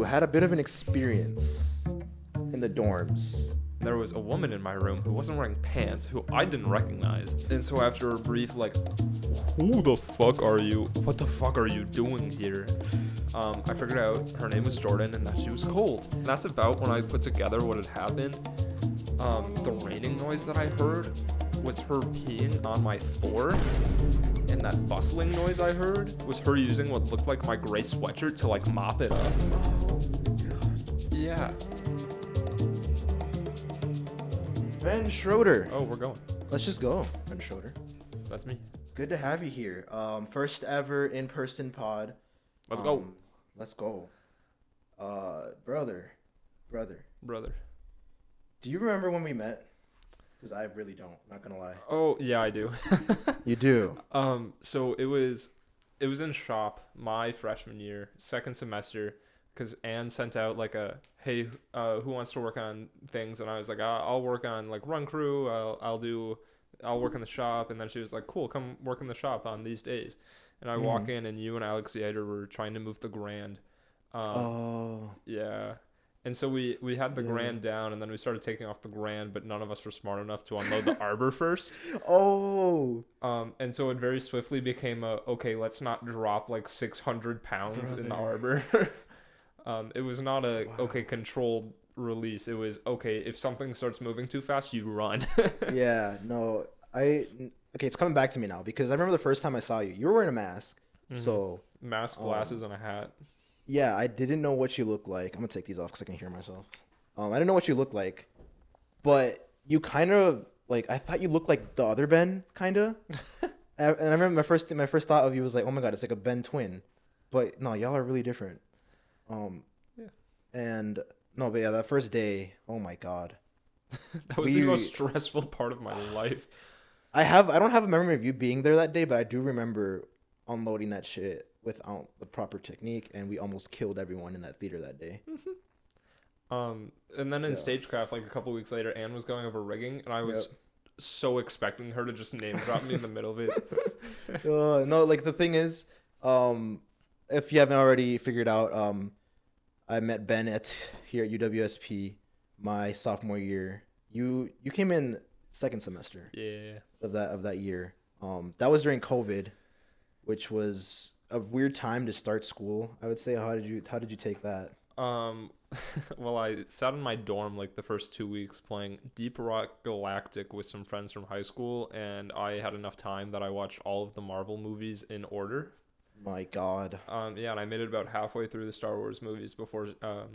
had a bit of an experience in the dorms. There was a woman in my room who wasn't wearing pants, who I didn't recognize. And so after a brief, like, who the fuck are you? What the fuck are you doing here? I figured out her name was Jordan and that she was cold. And that's about when I put together what had happened. The raining noise that I heard was her peeing on my floor. And that bustling noise I heard was her using what looked like my gray sweatshirt to, like, mop it up. Yeah. Ben Schroeder. Oh, we're going. Let's just go, Ben Schroeder. That's me. Good to have you here. First ever in-person pod. Let's go. Let's go. Brother. Do you remember when we met? Because I really don't, not gonna lie. Oh, yeah, I do. You do? So it was in shop my freshman year, second semester, because Anne sent out like a, hey, who wants to work on things? And I was like, I'll work on like run crew. I'll work in the shop. And then she was like, cool, come work in the shop on these days. And I walk in and you and Alex Yater were trying to move the Grand. Yeah. And so we had the Grand down, and then we started taking off the Grand, but none of us were smart enough to unload the Arbor first. And so it very swiftly became okay, let's not drop like 600 pounds in the Arbor. It was not okay, controlled release. It was, okay, if something starts moving too fast, you run. Yeah, no, okay, it's coming back to me now, because I remember the first time I saw you. You were wearing a mask, so... Mask, glasses, and a hat. Yeah, I didn't know what you looked like. I'm going to take these off because I can hear myself. I didn't know what you looked like, but you kind of, like, I thought you looked like the other Ben, kind of. And I remember my first thought of you was like, oh my God, it's like a Ben twin. But no, y'all are really different. Yeah. And no, but yeah, that first day, oh my God. That was the most stressful part of my life. I don't have a memory of you being there that day, but I do remember unloading that shit without the proper technique, and we almost killed everyone in that theater that day. And then in stagecraft, like a couple weeks later, Anne was going over rigging, and I was so expecting her to just name drop me in the middle of it. No, like the thing is, if you haven't already figured out, I met Ben here at UWSP my sophomore year. You came in second semester. Yeah. Of that year. That was during COVID, which was a weird time to start school, I would say. How did you take that? Well, I sat in my dorm like the first 2 weeks playing Deep Rock Galactic with some friends from high school, and I had enough time that I watched all of the Marvel movies in order. My God. Yeah, and I made it about halfway through the Star Wars movies before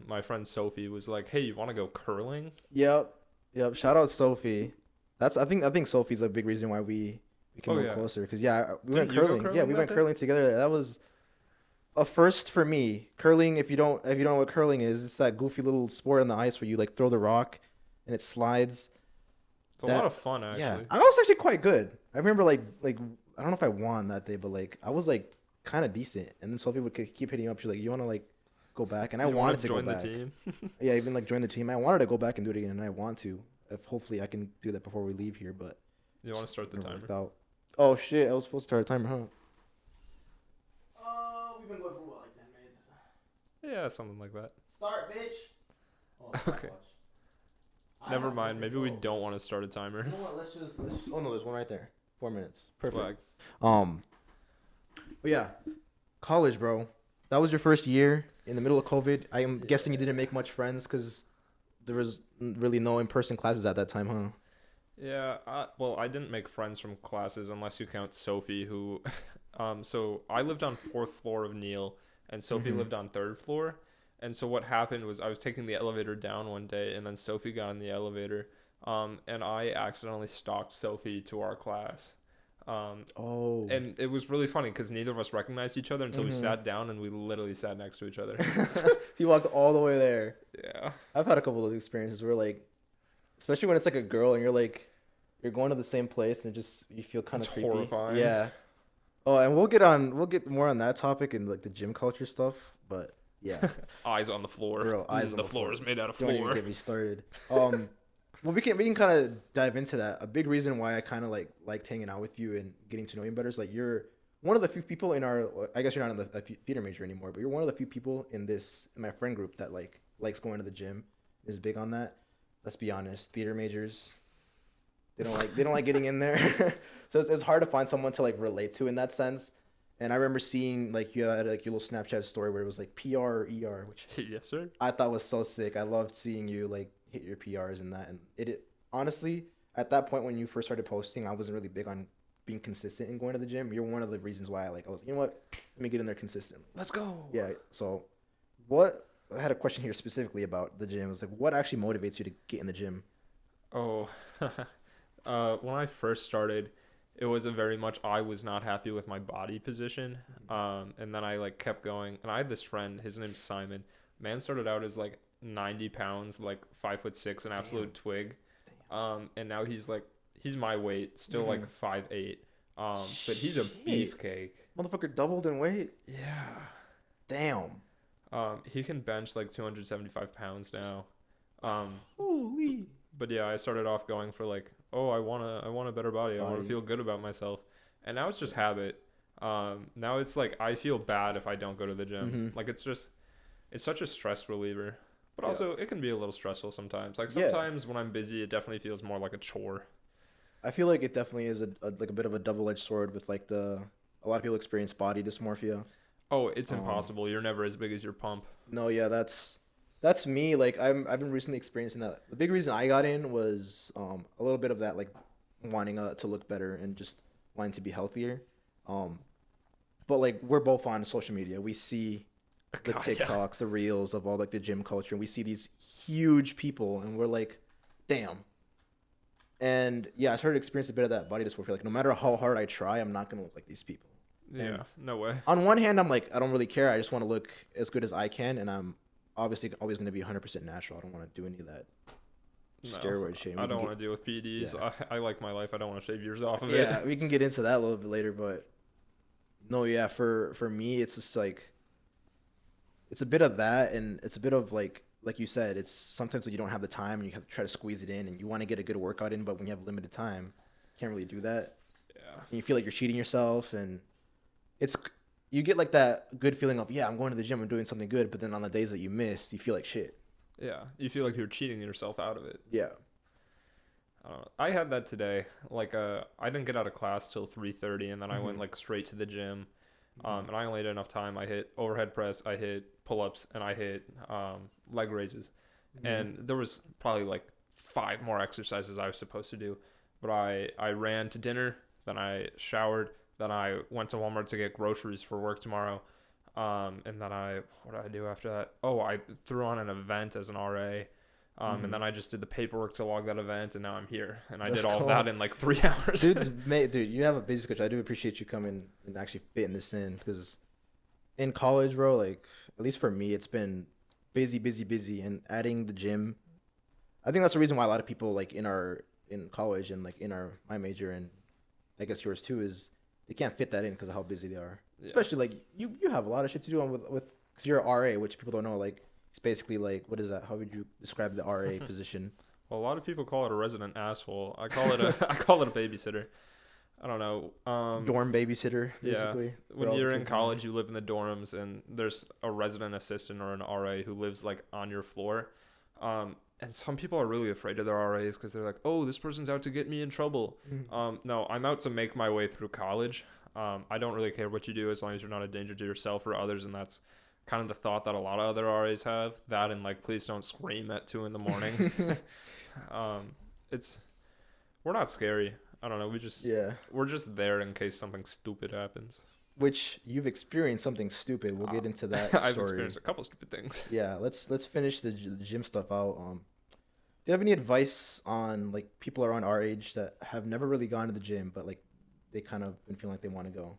my friend Sophie was like, "Hey, you want to go curling?" Yep. Shout out Sophie. I think Sophie's a big reason why we became a little closer, because we went curling. Yeah, we went curling together. That was a first for me. Curling, if you don't know what curling is, it's that goofy little sport on the ice where you like throw the rock and it slides. It's a lot of fun, actually. Yeah, I was actually quite good. I remember like I don't know if I won that day, but like I was like kind of decent. And then Sophie would keep hitting up. She's like, "You want to like go back?" And I wanted to go back. Join the team. Yeah, even like join the team. I wanted to go back and do it again, and I want to. If hopefully I can do that before we leave here, but you want to start the timer? Out. Oh shit! I was supposed to start a timer, huh? We've been going for what, like 10 minutes? Yeah, something like that. Start, bitch. Oh, okay. Never mind. Maybe we don't want to start a timer. You know what? Let's just. Oh no, there's one right there. 4 minutes. Perfect. Swag. But yeah, college, bro. That was your first year in the middle of COVID. I am guessing you didn't make much friends because there was really no in-person classes at that time, huh? Yeah, well, I didn't make friends from classes unless you count Sophie, who, so I lived on 4th floor of Neil, and Sophie lived on 3rd floor, and so what happened was I was taking the elevator down one day, and then Sophie got in the elevator, and I accidentally stalked Sophie to our class. And it was really funny because neither of us recognized each other until we sat down, and we literally sat next to each other. So you walked all the way there. Yeah. I've had a couple of those experiences where like, especially when it's like a girl and you're going to the same place and you feel kind of creepy. Horrifying. Yeah. Oh, and we'll get more on that topic and like the gym culture stuff, but yeah. Eyes on the floor. Bro, eyes on the floor is made out of Don't floor. even get me started. Well, we can kind of dive into that. A big reason why I kind of liked hanging out with you and getting to know you better is like you're one of the few people in our. I guess you're not in the theater major anymore, but you're one of the few people in my friend group that likes going to the gym, is big on that. Let's be honest, theater majors, they don't like getting in there, so it's hard to find someone to like relate to in that sense. And I remember seeing like you had like your little Snapchat story where it was like PR or ER, which yes sir, I thought was so sick. I loved seeing you like hit your PRs and that. And it honestly, at that point when you first started posting, I wasn't really big on being consistent in going to the gym. You're one of the reasons why I was, you know what, let me get in there consistently. Let's go. Yeah. So I had a question here specifically about the gym. It was like, what actually motivates you to get in the gym? Oh, when I first started, it was a very much I was not happy with my body position. And then I like kept going. And I had this friend, his name's Simon. Man started out as like 90 pounds, like 5'6", an absolute twig. And now he's my weight, still like 5'8". But he's a beefcake. Motherfucker doubled in weight. Yeah. Damn. He can bench like 275 pounds now. Holy. But yeah, I started off going for like, oh, I want a better body. I want to feel good about myself. And now it's just habit. Now it's like I feel bad if I don't go to the gym. Like it's such a stress reliever. But also it can be a little stressful sometimes. Like sometimes when I'm busy, it definitely feels more like a chore. I feel like it definitely is a bit of a double-edged sword with like a lot of people experience body dysmorphia. Oh, it's impossible. You're never as big as your pump. No, yeah, that's me. Like I've been recently experiencing that. The big reason I got in was a little bit of that, like wanting to look better and just wanting to be healthier. But like we're both on social media. We see the TikToks, the reels of all like the gym culture, and we see these huge people, and we're like, damn. And yeah, I started experiencing a bit of that body dysmorphia. Like no matter how hard I try, I'm not gonna look like these people. Yeah, and no way. On one hand, I'm like, I don't really care. I just want to look as good as I can, and I'm obviously always going to be 100% natural. I don't want to do any of that steroid shit. I don't want to deal with PEDs. Yeah. I like my life. I don't want to shave years off of it. Yeah, we can get into that a little bit later, but no, yeah, for me, it's just like, it's a bit of that, and it's a bit of like you said, it's sometimes you don't have the time and you have to try to squeeze it in, and you want to get a good workout in, but when you have limited time, you can't really do that. Yeah. And you feel like you're cheating yourself, and you get like that good feeling of, yeah, I'm going to the gym, I'm doing something good, but then on the days that you miss, you feel like shit. Yeah, you feel like you're cheating yourself out of it. Yeah. I had that today. Like, I didn't get out of class till 3:30, and then I went like straight to the gym. And I only had enough time. I hit overhead press, I hit pull-ups, and I hit leg raises. And there was probably like 5 more exercises I was supposed to do. But I ran to dinner, then I showered, then I went to Walmart to get groceries for work tomorrow. And then what did I do after that? Oh, I threw on an event as an RA. And then I just did the paperwork to log that event, and now I'm here. And I did all of that in like 3 hours. Dude, you have a busy schedule. I do appreciate you coming and actually fitting this in, because in college, bro, like at least for me, it's been busy, and adding the gym. I think that's the reason why a lot of people like in college and like in my major, and I guess yours too, is they can't fit that in because of how busy they are. Yeah. Especially like you have a lot of shit to do with because you're an RA, which people don't know. Like it's basically like, what is that? How would you describe the RA position? Well, a lot of people call it a resident asshole. I call it a babysitter. I don't know. Dorm babysitter, basically. Yeah. When you're in college, you live in the dorms, and there's a resident assistant or an RA who lives like on your floor. And some people are really afraid of their RAs because they're like, oh, this person's out to get me in trouble. No, I'm out to make my way through college. I don't really care what you do as long as you're not a danger to yourself or others. And that's kind of the thought that a lot of other RAs have. That and like, please don't scream at 2 a.m. We're not scary. I don't know. We're just there in case something stupid happens. Which you've experienced something stupid. We'll get into that I've story. experienced a couple stupid things. Yeah, let's finish the gym stuff out. Do you have any advice on like people around our age that have never really gone to the gym, but like they kind of been feeling like they want to go?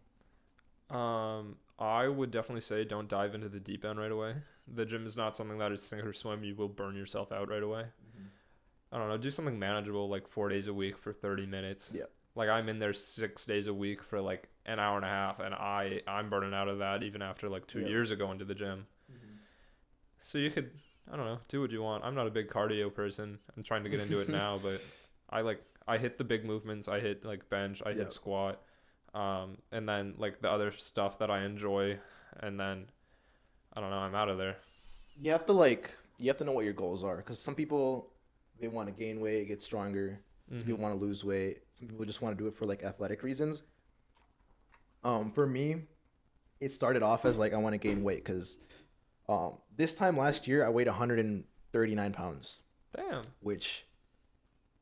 I would definitely say don't dive into the deep end right away. The gym is not something that is sink or swim. You will burn yourself out right away. I don't know. Do something manageable, like 4 days a week for 30 minutes. Yeah. Like I'm in there 6 days a week for like an hour and a half, and I'm burning out of that even after like 2 years of going to the gym. So you could, I don't know, do what you want. I'm not a big cardio person. I'm trying to get into it now, but I hit the big movements. I hit like bench. I hit squat. And then like the other stuff that I enjoy, and then I don't know, I'm out of there. You have to know what your goals are, because some people, they want to gain weight, get stronger. Some people want to lose weight. Some people just want to do it for like athletic reasons. For me, it started off as like I want to gain weight because this time last year I weighed 139 pounds. Damn. Which,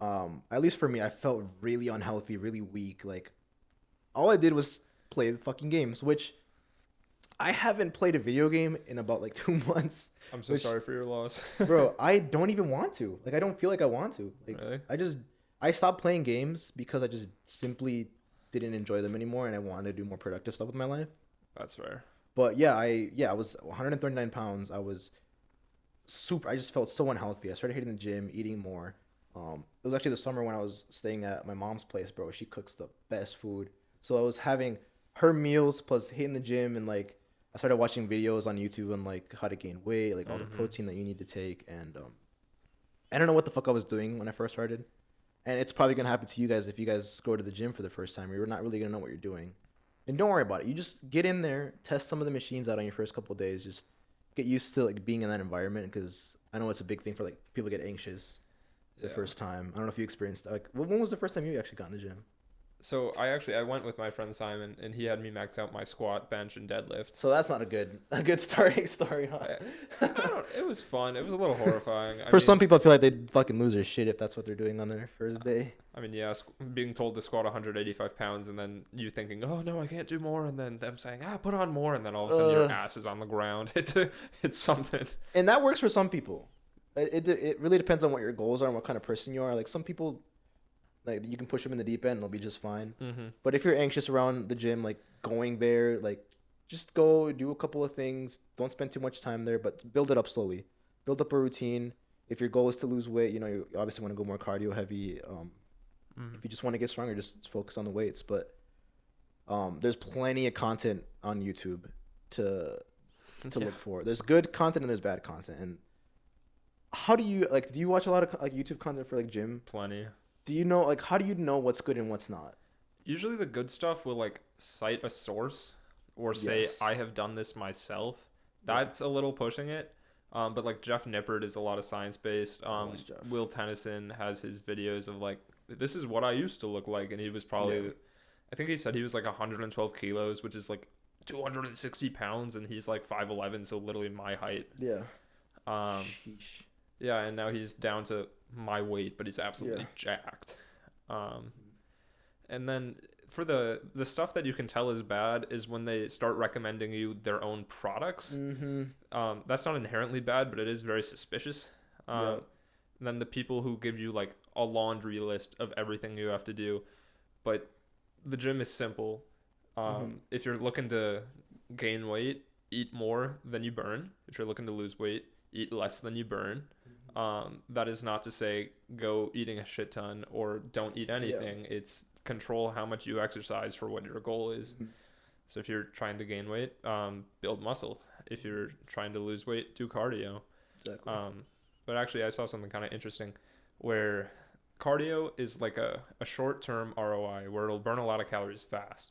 at least for me, I felt really unhealthy, really weak. Like, all I did was play the fucking games, which I haven't played a video game in about like 2 months. I'm so sorry for your loss. Bro, I don't even want to. Like, I don't feel like I want to. Like, really? I stopped playing games because I just simply didn't enjoy them anymore, and I wanted to do more productive stuff with my life. That's fair. But yeah, I was 139 pounds. I just felt so unhealthy. I started hitting the gym, eating more. It was actually the summer when I was staying at my mom's place, bro. She cooks the best food. So I was having her meals plus hitting the gym, and like I started watching videos on YouTube on like how to gain weight, like all the protein that you need to take, and I don't know what the fuck I was doing when I first started. And it's probably gonna happen to you guys if you guys go to the gym for the first time. You're not really gonna know what you're doing. And don't worry about it. You just get in there, test some of the machines out on your first couple of days. Just get used to like being in that environment, because I know it's a big thing for like people get anxious the first time. I don't know if you experienced that. Like, when was the first time you actually got in the gym? So I went with my friend Simon, and he had me max out my squat, bench, and deadlift. So that's not a good starting story, huh? It was fun. It was a little horrifying. For some people, I feel like they'd fucking lose their shit if that's what they're doing on their first day. I mean, yeah, being told to squat 185 pounds, and then you thinking, oh no, I can't do more, and then them saying, put on more, and then all of a sudden your ass is on the ground. It's something. And that works for some people. It really depends on what your goals are and what kind of person you are. Like, some people, like, you can push them in the deep end, they'll be just fine. But if you're anxious around the gym, like going there, like just go do a couple of things. Don't spend too much time there, but build it up slowly. Build up a routine. If your goal is to lose weight, you obviously want to go more cardio heavy. If you just want to get stronger, just focus on the weights. But there's plenty of content on YouTube to look for. There's good content and there's bad content. And how do you do you watch a lot of like YouTube content for like gym? Plenty. Do you know, like, how do you know what's good and what's not? Usually the good stuff will like cite a source or say, I have done this myself. That's a little pushing it. But like Jeff Nippert is a lot of science based. Will Tennyson has his videos of like, this is what I used to look like. And he was probably, I think he said he was like 112 kilos, which is like 260 pounds. And he's like 5'11", so literally my height. Yeah. Sheesh. Yeah, and now he's down to my weight, but he's absolutely jacked. And then for the stuff that you can tell is bad is when they start recommending you their own products. That's not inherently bad, but it is very suspicious. And then the people who give you like a laundry list of everything you have to do, but the gym is simple. If you're looking to gain weight, eat more than you burn. If you're looking to lose weight, eat less than you burn. That is not to say go eating a shit ton or don't eat anything. It's control how much you exercise for what your goal is. So if you're trying to gain weight, build muscle. If you're trying to lose weight, do cardio. Exactly. But actually I saw something kind of interesting where cardio is like a short-term ROI where it'll burn a lot of calories fast.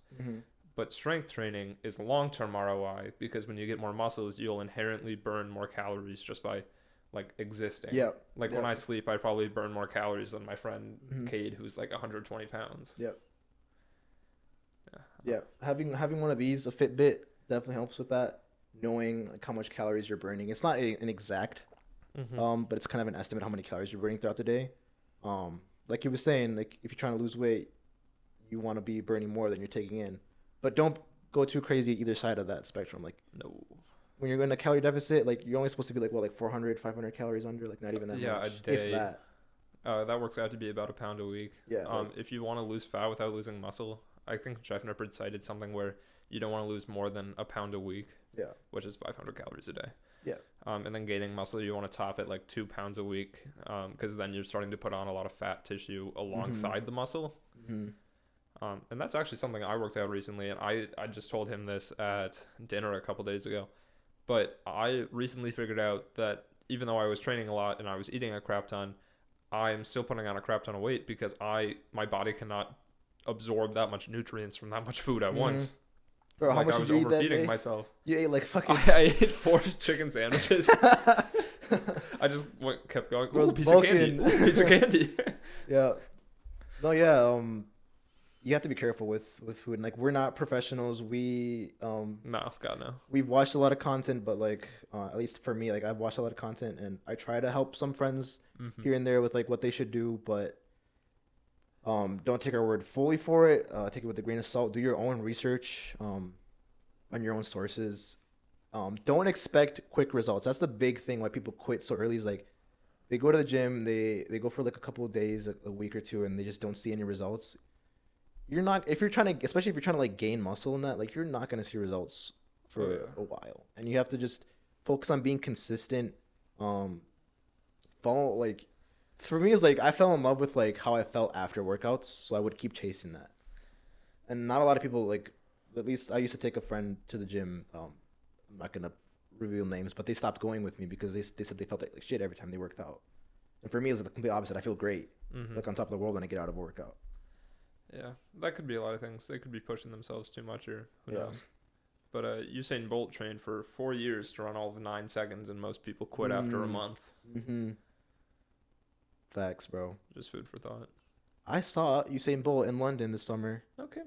But strength training is long-term ROI because when you get more muscles, you'll inherently burn more calories just by like existing. When I sleep, I probably burn more calories than my friend Cade, who's like 120 pounds. Having one of these, a Fitbit, definitely helps with that. Knowing like how much calories you're burning. It's not an exact, but it's kind of an estimate how many calories you're burning throughout the day. Like you were saying, like if you're trying to lose weight, you want to be burning more than you're taking in, but don't go too crazy either side of that spectrum. Like no. When you're in a calorie deficit, like you're only supposed to be like 400, 500 calories under, like not even that much. Yeah, a day. If that. That works out to be about a pound a week. If you want to lose fat without losing muscle, I think Jeff Nippert cited something where you don't want to lose more than a pound a week. Which is 500 calories a day. And then gaining muscle, you want to top it like 2 pounds a week, because then you're starting to put on a lot of fat tissue alongside the muscle. And that's actually something I worked out recently, and I just told him this at dinner a couple days ago. But I recently figured out that even though I was training a lot and I was eating a crap ton, I'm still putting on a crap ton of weight because my body cannot absorb that much nutrients from that much food at once. Bro, how much did you eat that day? I was overfeeding myself. You ate like fucking... I ate 4 chicken sandwiches. I just kept going. Ooh, piece of candy. Ooh, piece of candy. Yeah. No, yeah. You have to be careful with food. And, like, we're not professionals. We no, God no. We've watched a lot of content, but like at least for me, like I've watched a lot of content, and I try to help some friends here and there with like what they should do, but don't take our word fully for it. Take it with a grain of salt. Do your own research on your own sources. Don't expect quick results. That's the big thing why people quit so early. Is like they go to the gym, they go for like a couple of days, a week or two, and they just don't see any results. You're not, if you're trying to, especially if you're trying to like gain muscle in that, like you're not going to see results for a while, and you have to just focus on being consistent. Follow, like, for me, it's like I fell in love with like how I felt after workouts, so I would keep chasing that. And not a lot of people, like, at least I used to take a friend to the gym. I'm not gonna reveal names, but they stopped going with me because they said they felt like shit every time they worked out. And for me, it's the complete opposite. I feel great, like on top of the world when I get out of a workout. Yeah, that could be a lot of things. They could be pushing themselves too much, or who knows. But Usain Bolt trained for 4 years to run all the 9 seconds, and most people quit after a month. Facts, bro. Just food for thought. I saw Usain Bolt in London this summer. Okay.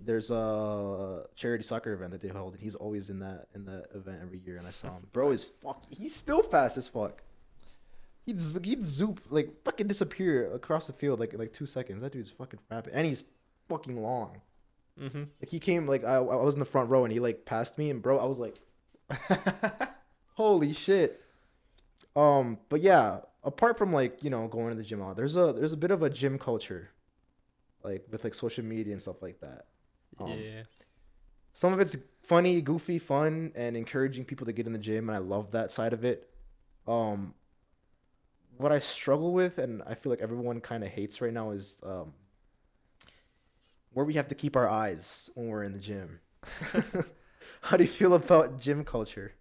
There's a charity soccer event that they hold, and he's always in that event every year. And I saw him. Bro is he's still fast as fuck. He'd zoop, like, fucking disappear across the field like 2 seconds. That dude's fucking rapid, and he's fucking long. Like he came, like I was in the front row, and he like passed me, and bro, I was like, holy shit. But yeah, apart from like going to the gym out, there's a bit of a gym culture, like with like social media and stuff like that. Yeah. Some of it's funny, goofy, fun, and encouraging people to get in the gym, and I love that side of it. What I struggle with, and I feel like everyone kind of hates right now, is where we have to keep our eyes when we're in the gym. How do you feel about gym culture?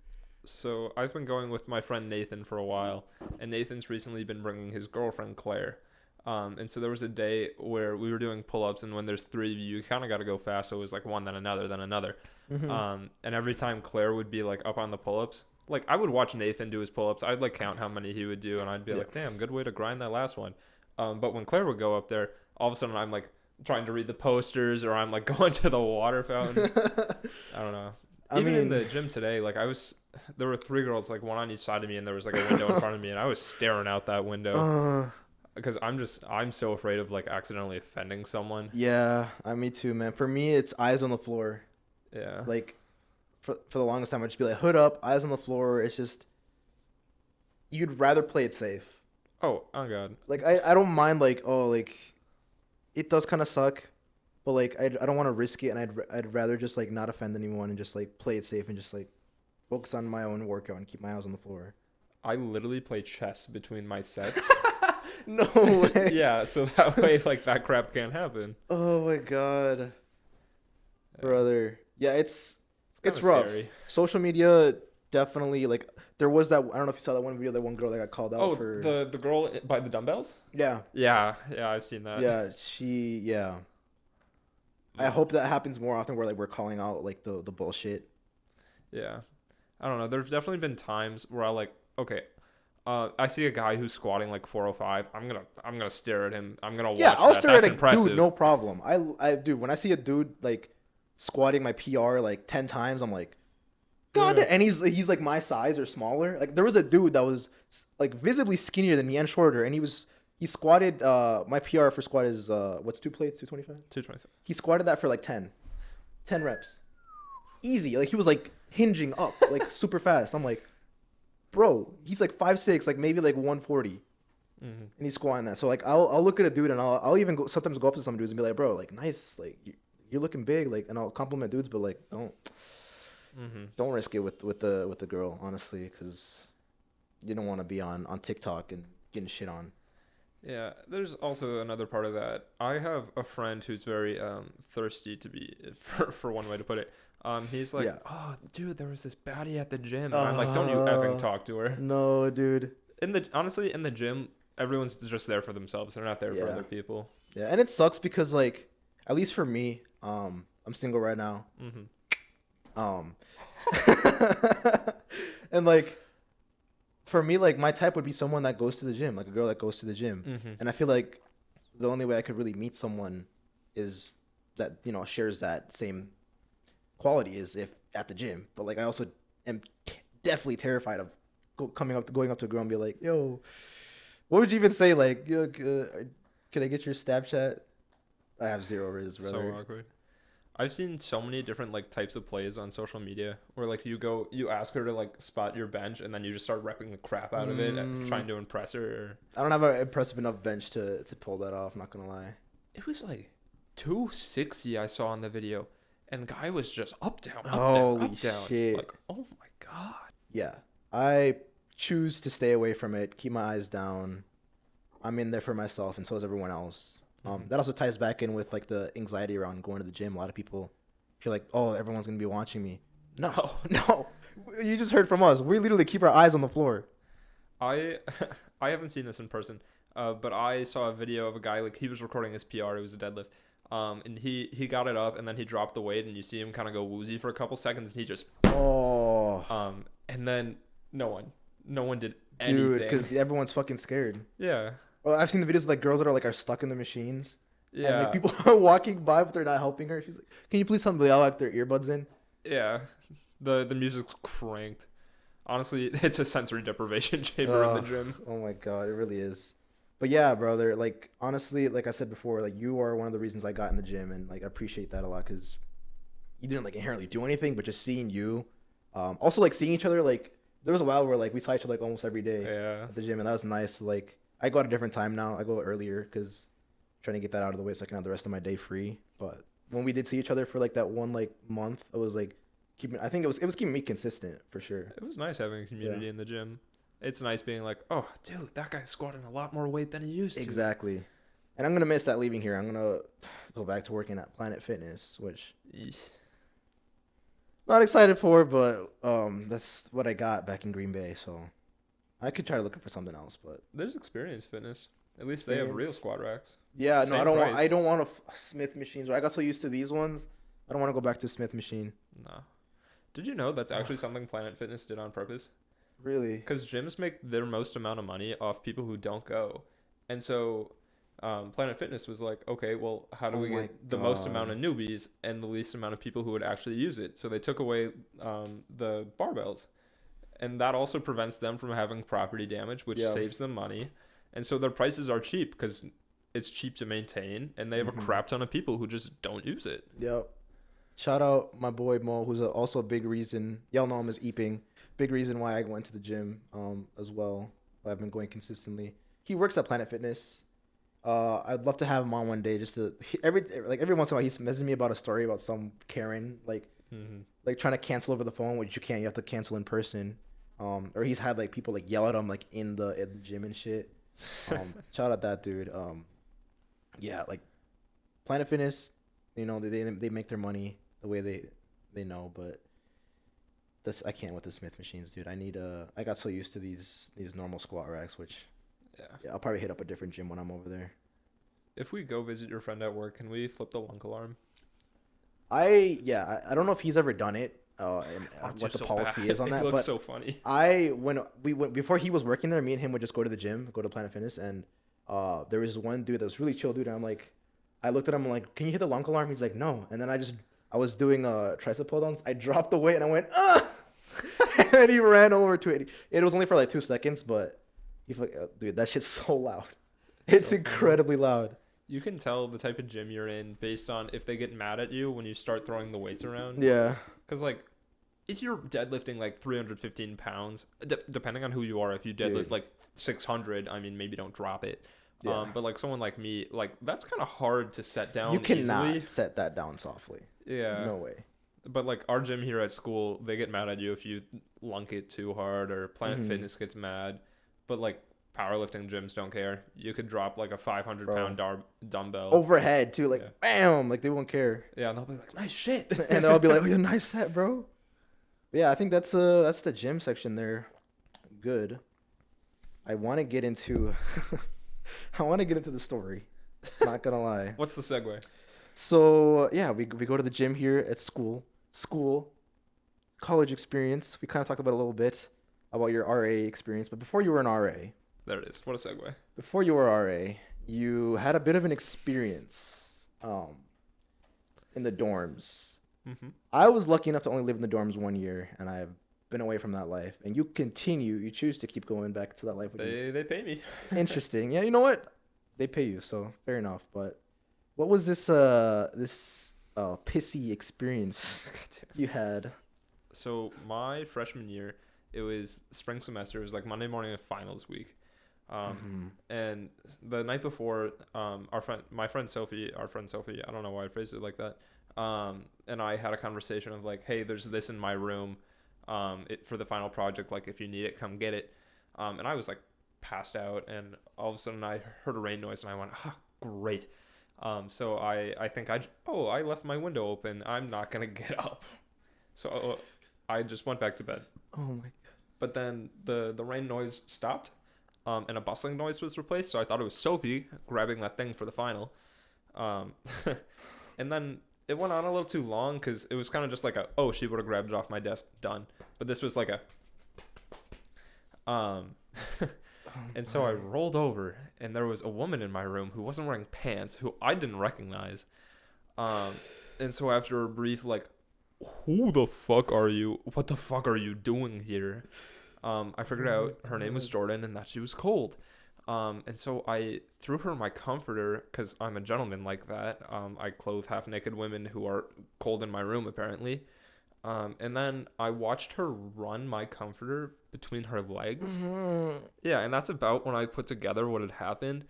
So I've been going with my friend Nathan for a while, and Nathan's recently been bringing his girlfriend Claire. And so there was a day where we were doing pull-ups, and when there's 3 of you, you kind of got to go fast. So it was like one, then another, then another. And every time Claire would be like up on the pull-ups, like I would watch Nathan do his pull-ups. I'd like count how many he would do, and I'd be like, damn, good way to grind that last one. But when Claire would go up there, all of a sudden I'm like trying to read the posters, or I'm like going to the water fountain. I don't know. Even in the gym today, like there were 3 girls, like one on each side of me, and there was like a window in front of me, and I was staring out that window because I'm so afraid of like accidentally offending someone. Yeah, me too, man. For me, it's eyes on the floor. Yeah. Like for the longest time, I'd just be like hood up, eyes on the floor. It's just you'd rather play it safe. Oh God. Like I don't mind like it does kind of suck. But, like, I don't want to risk it, and I'd rather just, like, not offend anyone and just, like, play it safe and just, like, focus on my own workout and keep my eyes on the floor. I literally play chess between my sets. No way. Yeah, so that way, like, that crap can't happen. Oh, my God. Brother. Yeah, it's rough. Scary. Social media definitely, like, there was that, I don't know if you saw that one video, that one girl that got called out for. Oh, the girl by the dumbbells? Yeah. Yeah, I've seen that. Yeah, I hope that happens more often where like we're calling out like the bullshit. Yeah. I don't know. There's definitely been times where I see a guy who's squatting like 405. I'm gonna stare at him. I'm gonna watch that. I'll stare That's at a impressive. dude, no problem. I dude, when I see a dude like squatting my PR like 10 times, I'm like, God, and he's like my size or smaller. Like there was a dude that was like visibly skinnier than me and shorter, and he squatted, my PR for squat is, what's 2 plates, 225? 225. He squatted that for like 10 reps. Easy. Like he was like hinging up, like super fast. I'm like, bro, he's like 5'6", like maybe like 140. And he's squatting that. So like, I'll look at a dude and I'll even sometimes go up to some dudes and be like, bro, like nice, like you're looking big, like, and I'll compliment dudes, but like don't risk it with the girl, honestly, because you don't want to be on TikTok and getting shit on. Yeah, there's also another part of that. I have a friend who's very thirsty to be, for one way to put it. He's like, oh, dude, there was this baddie at the gym. And I'm like, don't you effing talk to her. No, dude. Honestly, in the gym, everyone's just there for themselves. They're not there for other people. Yeah, and it sucks because, like, at least for me, I'm single right now. Um, and like, for me, like my type would be someone that goes to the gym, like a girl that goes to the gym. And I feel like the only way I could really meet someone is that, you know, shares that same quality is if at the gym. But like I also am definitely terrified of going up to a girl and be like, yo, what would you even say? Like, yo, can I get your Snapchat? I have zero riz, brother. So awkward. I've seen so many different like types of plays on social media where like you ask her to like spot your bench and then you just start repping the crap out of it, trying to impress her. I don't have an impressive enough bench to pull that off. Not gonna lie. It was like 260 I saw in the video, and guy was just up down, Holy down. Shit! Like, oh my god. Yeah, I choose to stay away from it. Keep my eyes down. I'm in there for myself, and so is everyone else. That also ties back in with like the anxiety around going to the gym. A lot of people feel like, oh, everyone's gonna be watching me. No, you just heard from us. We literally keep our eyes on the floor. I haven't seen this in person, but I saw a video of a guy, like he was recording his PR. It was a deadlift, and he got it up and then he dropped the weight and you see him kind of go woozy for a couple seconds and he just and then no one did anything. Dude, because everyone's fucking scared. Yeah. Well, I've seen the videos of like girls that are stuck in the machines. Yeah. And like people are walking by, but they're not helping her. She's like, "Can you please tell them to like their earbuds in?" Yeah. The music's cranked. Honestly, it's a sensory deprivation chamber in the gym. Oh my god, it really is. But yeah, brother. Like honestly, like I said before, like you are one of the reasons I got in the gym, and like I appreciate that a lot because you didn't like inherently do anything, but just seeing you, also like seeing each other. Like there was a while where like we saw each other like almost every day at the gym, and that was nice. Like. I go at a different time now. I go earlier because I'm trying to get that out of the way so I can have the rest of my day free. But when we did see each other for like that one like month, I was like I think it was keeping me consistent for sure. It was nice having a community in the gym. It's nice being like, oh, dude, that guy's squatting a lot more weight than he used to. Exactly. And I'm gonna miss that leaving here. I'm gonna go back to working at Planet Fitness, which not excited for, but that's what I got back in Green Bay, so. I could try looking for something else, but there's Experience Fitness. At least they have real squat racks. Yeah, no, I don't want Smith machines. I got so used to these ones. I don't want to go back to a Smith machine. No. Did you know that's actually something Planet Fitness did on purpose? Really? Because gyms make their most amount of money off people who don't go, and so Planet Fitness was like, okay, well, how do we get the most amount of newbies and the least amount of people who would actually use it? So they took away the barbells. And that also prevents them from having property damage, which saves them money. And so their prices are cheap because it's cheap to maintain. And they have a crap ton of people who just don't use it. Yep. Shout out my boy Mo, who's also a big reason. Y'all know him as Eeping. Big reason why I went to the gym as well. I've been going consistently. He works at Planet Fitness. I'd love to have him on one day just to... Every once in a while, he's messaging me about a story about some Karen, like trying to cancel over the phone, which you can't. You have to cancel in person. Or he's had like people like yell at him like in the gym and shit. Shout out that dude. Yeah, like Planet Fitness, you know, they make their money the way they know, but I can't with the Smith machines, dude. I got so used to these normal squat racks, which yeah, I'll probably hit up a different gym when I'm over there. If we go visit your friend at work, can we flip the lunk alarm? I don't know if he's ever done it. And what the policy is on that. It looks but so funny. When we went before he was working there, me and him would just go to the gym, go to Planet Fitness, and there was one dude that was really chill, dude. And I'm like, I looked at him, I'm like, can you hit the lunk alarm? He's like, no. And then I was doing tricep pull downs. I dropped the weight and I went, ah, and then he ran over to it. It was only for like 2 seconds, but dude, that shit's so loud. It's so incredibly loud. You can tell the type of gym you're in based on if they get mad at you when you start throwing the weights around. Yeah. Because, like, if you're deadlifting, like, 315 pounds, depending on who you are, if you deadlift, like, 600, I mean, maybe don't drop it. Yeah. But, like, someone like me, like, that's kind of hard to set down You cannot easily. set that down softly. Yeah. No way. But, like, our gym here at school, they get mad at you if you lunk it too hard, or Planet Fitness gets mad. But, like, powerlifting gyms don't care. You could drop like a 500-pound dumbbell overhead too, like bam, like they won't care. Yeah, and they'll be like, "Nice shit," and they'll be like, "Oh, yeah, nice set, bro." But yeah, I think that's the gym section there. Good. I want to get into the story. Not gonna lie. What's the segue? So yeah, we go to the gym here at school, college experience. We kind of talked about a little bit about your RA experience, but before you were an RA, There it is. What a segue. before you were RA, you had a bit of an experience in the dorms. Mm-hmm. I was lucky enough to only live in the dorms 1 year, and I've been away from that life. And you choose to keep going back to that life, which is They pay me. interesting. Yeah, you know what? They pay you, so fair enough. But what was this pissy experience you had? So my freshman year, it was spring semester. It was like Monday morning of finals week. And the night before, my friend Sophie, I don't know why I phrased it like that. And I had a conversation of like, hey, there's this in my room, for the final project. Like, if you need it, come get it. And I was like passed out, and all of a sudden I heard a rain noise, and I went, great. So I think I left my window open. I'm not gonna get up. So I just went back to bed. Oh my god. But then the rain noise stopped, and a bustling noise was replaced. So I thought it was Sophie grabbing that thing for the final. And then it went on a little too long because it was kind of just like she would have grabbed it off my desk, done. But this was like and so I rolled over, and there was a woman in my room who wasn't wearing pants, who I didn't recognize. And so after a brief like, who the fuck are you? What the fuck are you doing here? I figured out her name was Jordan and that she was cold. And so I threw her my comforter because I'm a gentleman like that. I clothe half-naked women who are cold in my room, apparently. And then I watched her run my comforter between her legs. Mm-hmm. Yeah, and that's about when I put together what had happened.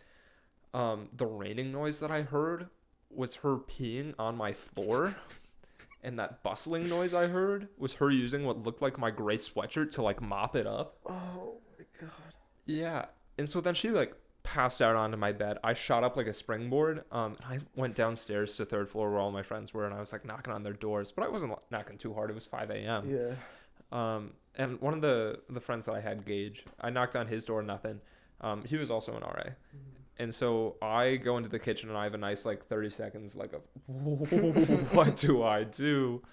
The raining noise that I heard was her peeing on my floor. And that bustling noise I heard was her using what looked like my gray sweatshirt to like mop it up. Oh my god. Yeah. And so then she like passed out onto my bed. I shot up like a springboard. And I went downstairs to the third floor where all my friends were, and I was like knocking on their doors, but I wasn't knocking too hard. It was 5 a.m. Yeah. And one of the friends that I had, Gage, I knocked on his door, nothing. He was also an RA. Mm-hmm. And so I go into the kitchen, and I have a nice like 30 seconds like of what do I do?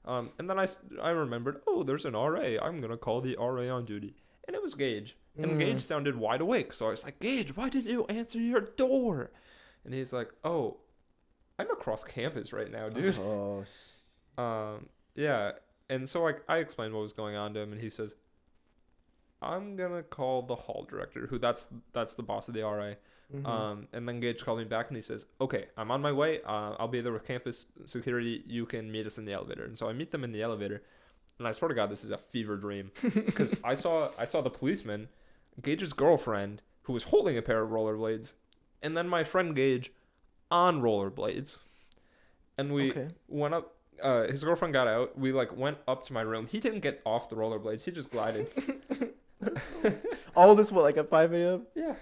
And then I remembered, there's an RA. I'm gonna call the RA on duty, and it was Gage. And Gage sounded wide awake, so I was like, Gage, why did you answer your door? And he's like, I'm across campus right now, dude. Yeah. And so I explained what was going on to him, and he says, I'm gonna call the hall director, who that's the boss of the RA. Mm-hmm. And then Gage called me back, and he says, okay, I'm on my way. I'll be there with campus security. You can meet us in the elevator. And so I meet them in the elevator, and I swear to God, this is a fever dream, because I saw the policeman, Gage's girlfriend, who was holding a pair of rollerblades, and then my friend Gage on rollerblades. And we went up. His girlfriend got out. We like went up to my room. He didn't get off the rollerblades. He just glided. All this what, like at 5 a.m.? Yeah.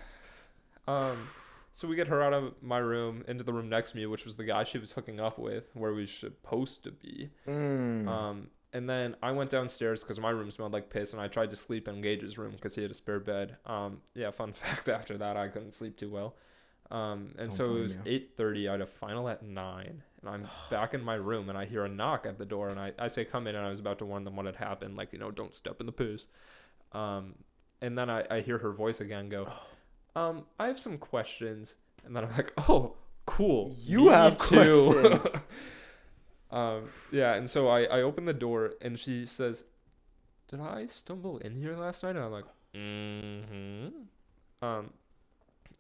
So we get her out of my room into the room next to me, which was the guy she was hooking up with, where we supposed to be. And then I went downstairs because my room smelled like piss, and I tried to sleep in Gage's room because he had a spare bed. Yeah, fun fact, after that, I couldn't sleep too well. And so it was 8:30. I had a final at 9, and I'm back in my room, and I hear a knock at the door, and I say, come in, and I was about to warn them what had happened, like, don't step in the piss. And then I hear her voice again go, I have some questions. And then I'm like, oh, cool. You have questions. Yeah, and so I open the door, and she says, did I stumble in here last night? And I'm like, mm-hmm.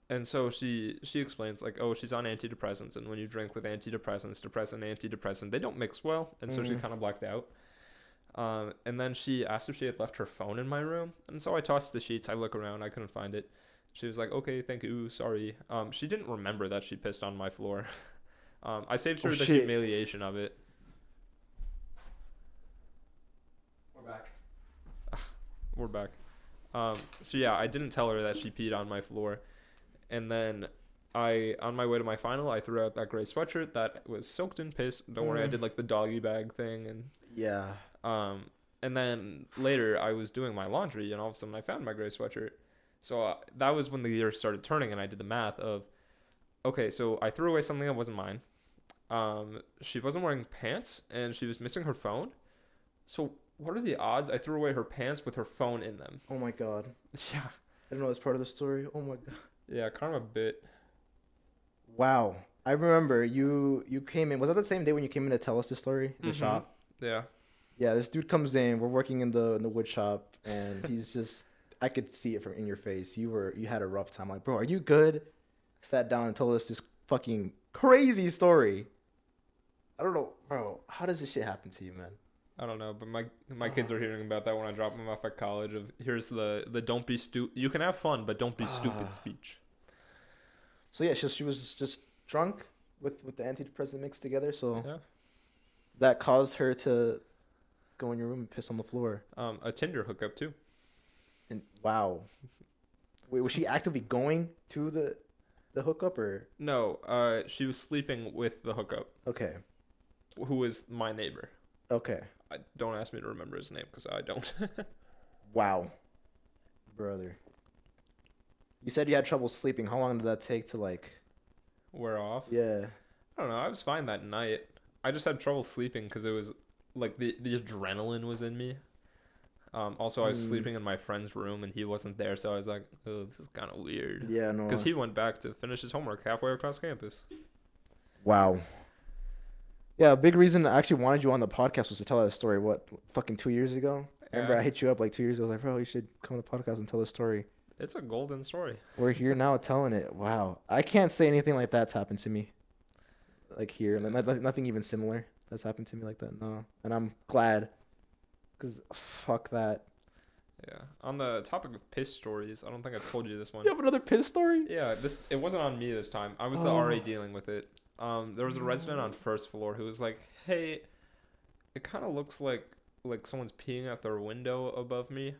And so she explains, like, she's on antidepressants, and when you drink with antidepressants, antidepressant, they don't mix well, and so she kind of blacked out. And then she asked if she had left her phone in my room, and so I tossed the sheets. I look around, I couldn't find it. She was like, okay, thank you, sorry. She didn't remember that she pissed on my floor. I saved her the humiliation of it. We're back. So yeah, I didn't tell her that she peed on my floor. And then on my way to my final, I threw out that gray sweatshirt that was soaked in piss. Don't worry, I did like the doggy bag thing. And yeah. And then later I was doing my laundry, and all of a sudden I found my gray sweatshirt. So that was when the gears started turning, and I did the math of, okay, so I threw away something that wasn't mine. She wasn't wearing pants and she was missing her phone. So what are the odds I threw away her pants with her phone in them? Oh my god. Yeah. I don't know this part of the story. Oh my god. Yeah, kind of a bit. Wow. I remember you came in. Was that the same day when you came in to tell us the story in the shop? Yeah. Yeah, this dude comes in. We're working in the wood shop, and he's just. I could see it from in your face. You had a rough time. Like, bro, are you good? Sat down and told us this fucking crazy story. I don't know, bro. How does this shit happen to you, man? I don't know, but my kids are hearing about that when I drop them off at college. Of here's the don't be stupid. You can have fun, but don't be stupid speech. So yeah, she was just drunk with the antidepressant mixed together. So yeah, that caused her to go in your room and piss on the floor. A Tinder hookup too. And wow, wait, was she actively going to the hookup or no? She was sleeping with the hookup. Okay. Who was my neighbor? Okay. Don't ask me to remember his name because I don't. Wow, brother. You said you had trouble sleeping. How long did that take to like wear off? Yeah. I don't know. I was fine that night. I just had trouble sleeping because it was like the adrenaline was in me. Also, I was sleeping in my friend's room and he wasn't there, so I was like, "Oh, this is kind of weird." Yeah, no. Because he went back to finish his homework halfway across campus. Wow. Yeah, a big reason I actually wanted you on the podcast was to tell that story. What, fucking 2 years ago? Remember, I hit you up like 2 years ago. I was like, bro, you should come on the podcast and tell the story. It's a golden story. We're here now telling it. Wow. I can't say anything like that's happened to me. Like here. Nothing even similar that's happened to me like that. No. And I'm glad. Because fuck that. Yeah. On the topic of piss stories, I don't think I told you this one. You have another piss story? Yeah. It wasn't on me this time. I was the RA dealing with it. There was a resident on first floor who was like, "Hey, it kind of looks like someone's peeing out their window above me."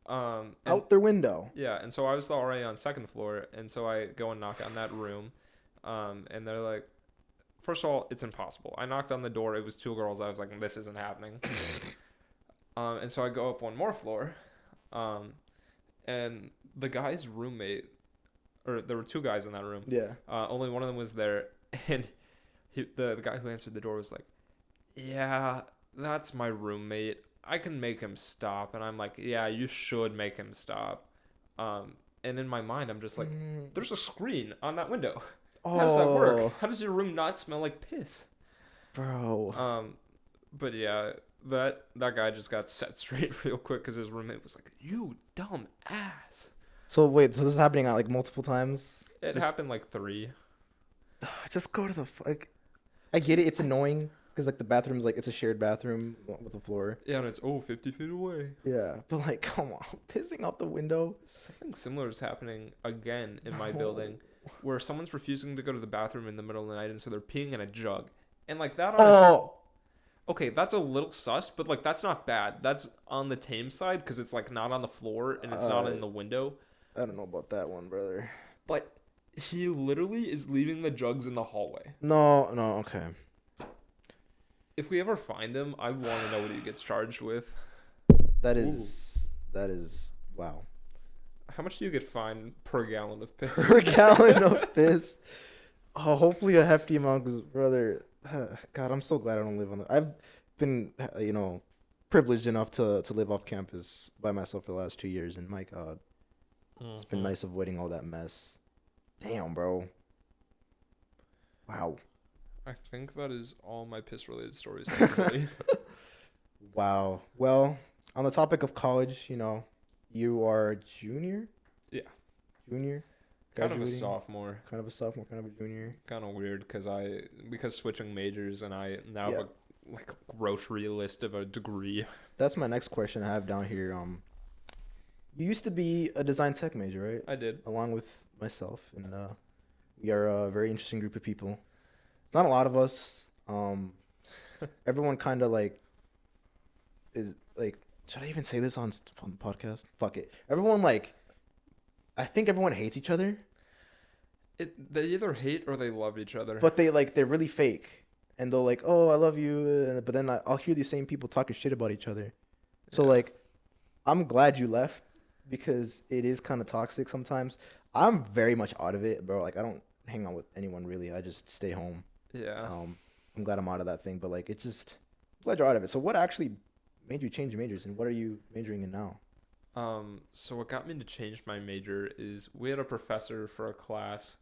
Out their window. Yeah, and so I was the RA on second floor, and so I go and knock on that room, and they're like, first of all, it's impossible. I knocked on the door. It was two girls. I was like, this isn't happening. And so I go up one more floor, and the guy's roommate, or there were two guys in that room. Yeah. Only one of them was there, and the guy who answered the door was like, "Yeah, that's my roommate. I can make him stop." And I'm like, "Yeah, you should make him stop." And in my mind, I'm just like, "There's a screen on that window. How does that work? How does your room not smell like piss?" Bro. But yeah, that guy just got set straight real quick because his roommate was like, "You dumb ass." So wait, so this is happening like multiple times? It happened like 3. Just go to the I get it. It's annoying because like the bathroom's like it's a shared bathroom with a floor. Yeah, and it's 50 feet away. Yeah, but like, come on, pissing out the window. Something similar is happening again in my building, where someone's refusing to go to the bathroom in the middle of the night, and so they're peeing in a jug, and like that. Okay, that's a little sus, but like that's not bad. That's on the tame side because it's like not on the floor and it's not in the window. I don't know about that one, brother. But he literally is leaving the jugs in the hallway. No, okay. If we ever find him, I want to know what he gets charged with. That is wow. How much do you get fined per gallon of piss? Per gallon of piss. Oh, hopefully a hefty amount, because brother, God, I'm so glad I don't live on I've been, privileged enough to live off campus by myself for the last 2 years, and my God, it's been nice avoiding all that mess. Damn, bro. Wow. I think that is all my piss-related stories. Wow. Well, on the topic of college, you are a junior? Yeah. Junior? Kind of a sophomore. Kind of a sophomore, kind of a junior. Kind of weird because switching majors and I now have a grocery list of a degree. That's my next question I have down here. You used to be a design tech major, right? I did. Along with myself, and we are a very interesting group of people. It's not a lot of us. Everyone kind of is like. Should I even say this on the podcast? Fuck it. Everyone I think everyone hates each other. They either hate or they love each other. But they're really fake, and they'll "Oh, I love you," but then I'll hear these same people talking shit about each other. So I'm glad you left, because it is kind of toxic sometimes. I'm very much out of it, bro. I don't hang out with anyone really. I just stay home. Yeah. I'm glad I'm out of that thing, but like it just glad you're out of it. So what actually made you change majors, and what are you majoring in now? So what got me to change my major is we had a professor for a class,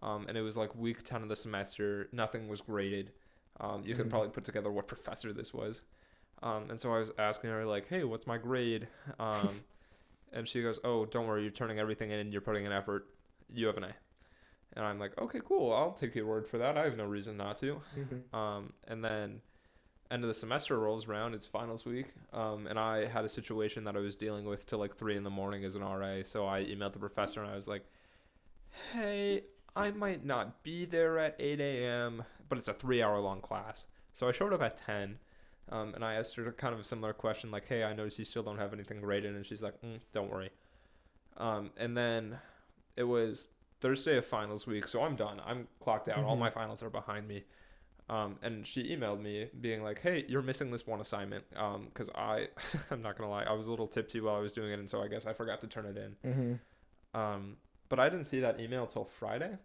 and it was like week 10 of the semester. Nothing was graded. You can probably put together what professor this was. And so I was asking her like, "Hey, what's my grade?" And she goes, "Oh, don't worry, you're turning everything in. You're putting in effort. You have an A." And I'm like, "Okay, cool. I'll take your word for that. I have no reason not to." And then end of the semester rolls around. It's finals week. And I had a situation that I was dealing with till like 3 in the morning as an RA. So I emailed the professor and I was like, "Hey, I might not be there at 8 a.m., but it's a 3 hour long class." So I showed up at 10. And I asked her kind of a similar question, like, "Hey, I noticed you still don't have anything graded," and she's like, "Don't worry." And then it was Thursday of finals week, so I'm done. I'm clocked out. All my finals are behind me. And she emailed me being like, "Hey, you're missing this one assignment." Because I'm not gonna lie, I was a little tipsy while I was doing it, and so I guess I forgot to turn it in. But I didn't see that email till Friday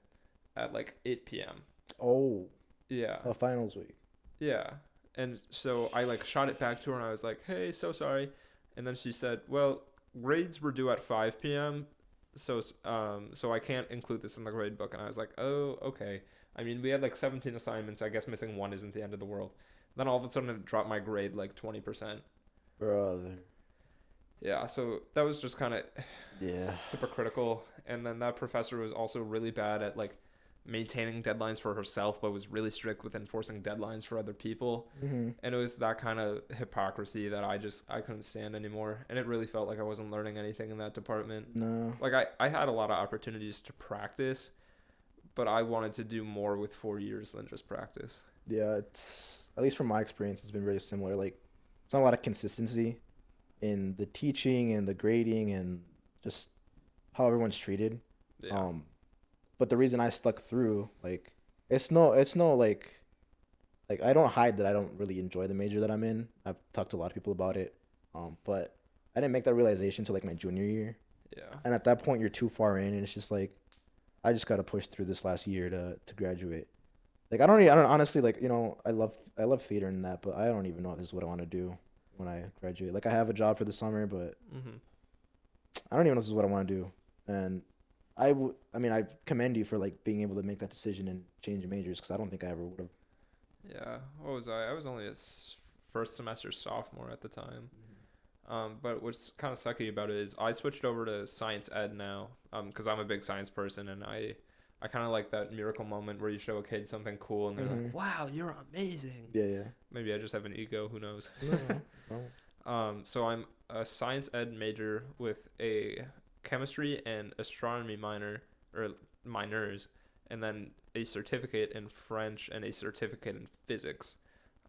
at like 8 p.m. Oh. Yeah. A finals week. Yeah. And so I like shot it back to her and I was like, "Hey, so sorry." And then she said, "Well, grades were due at 5 p.m. So I can't include this in the grade book." And I was like, "Oh, okay." I mean, we had like 17 assignments. I guess missing one isn't the end of the world. Then all of a sudden it dropped my grade like 20%. Brother. Yeah, so that was just kind of yeah, hypocritical. And then that professor was also really bad at like maintaining deadlines for herself, but was really strict with enforcing deadlines for other people. And it was that kind of hypocrisy that I couldn't stand anymore. And it really felt like I wasn't learning anything in that department. No. Like I had a lot of opportunities to practice, but I wanted to do more with 4 years than just practice. Yeah, it's at least from my experience, it's been very similar. Like, it's not a lot of consistency in the teaching and the grading and just how everyone's treated. Yeah. But the reason I stuck through, like, it's no like I don't hide that I don't really enjoy the major that I'm in. I've talked to a lot of people about it. But I didn't make that realization till like my junior year. Yeah. And at that point, you're too far in, and it's just like, I just gotta push through this last year to graduate. Like I don't honestly, like, I love theater and that, but I don't even know if this is what I want to do when I graduate. Like I have a job for the summer, but I don't even know if this is what I want to do. And I commend you for like being able to make that decision and change majors, because I don't think I ever would have. Yeah. What was I? I was only a first semester sophomore at the time. But what's kind of sucky about it is I switched over to science ed now, because I'm a big science person, and I kind of like that miracle moment where you show a kid something cool and they're like, "Wow, you're amazing." Yeah. Maybe I just have an ego. Who knows? No. So I'm a science ed major with a chemistry and astronomy minor, or minors, and then a certificate in French and a certificate in physics.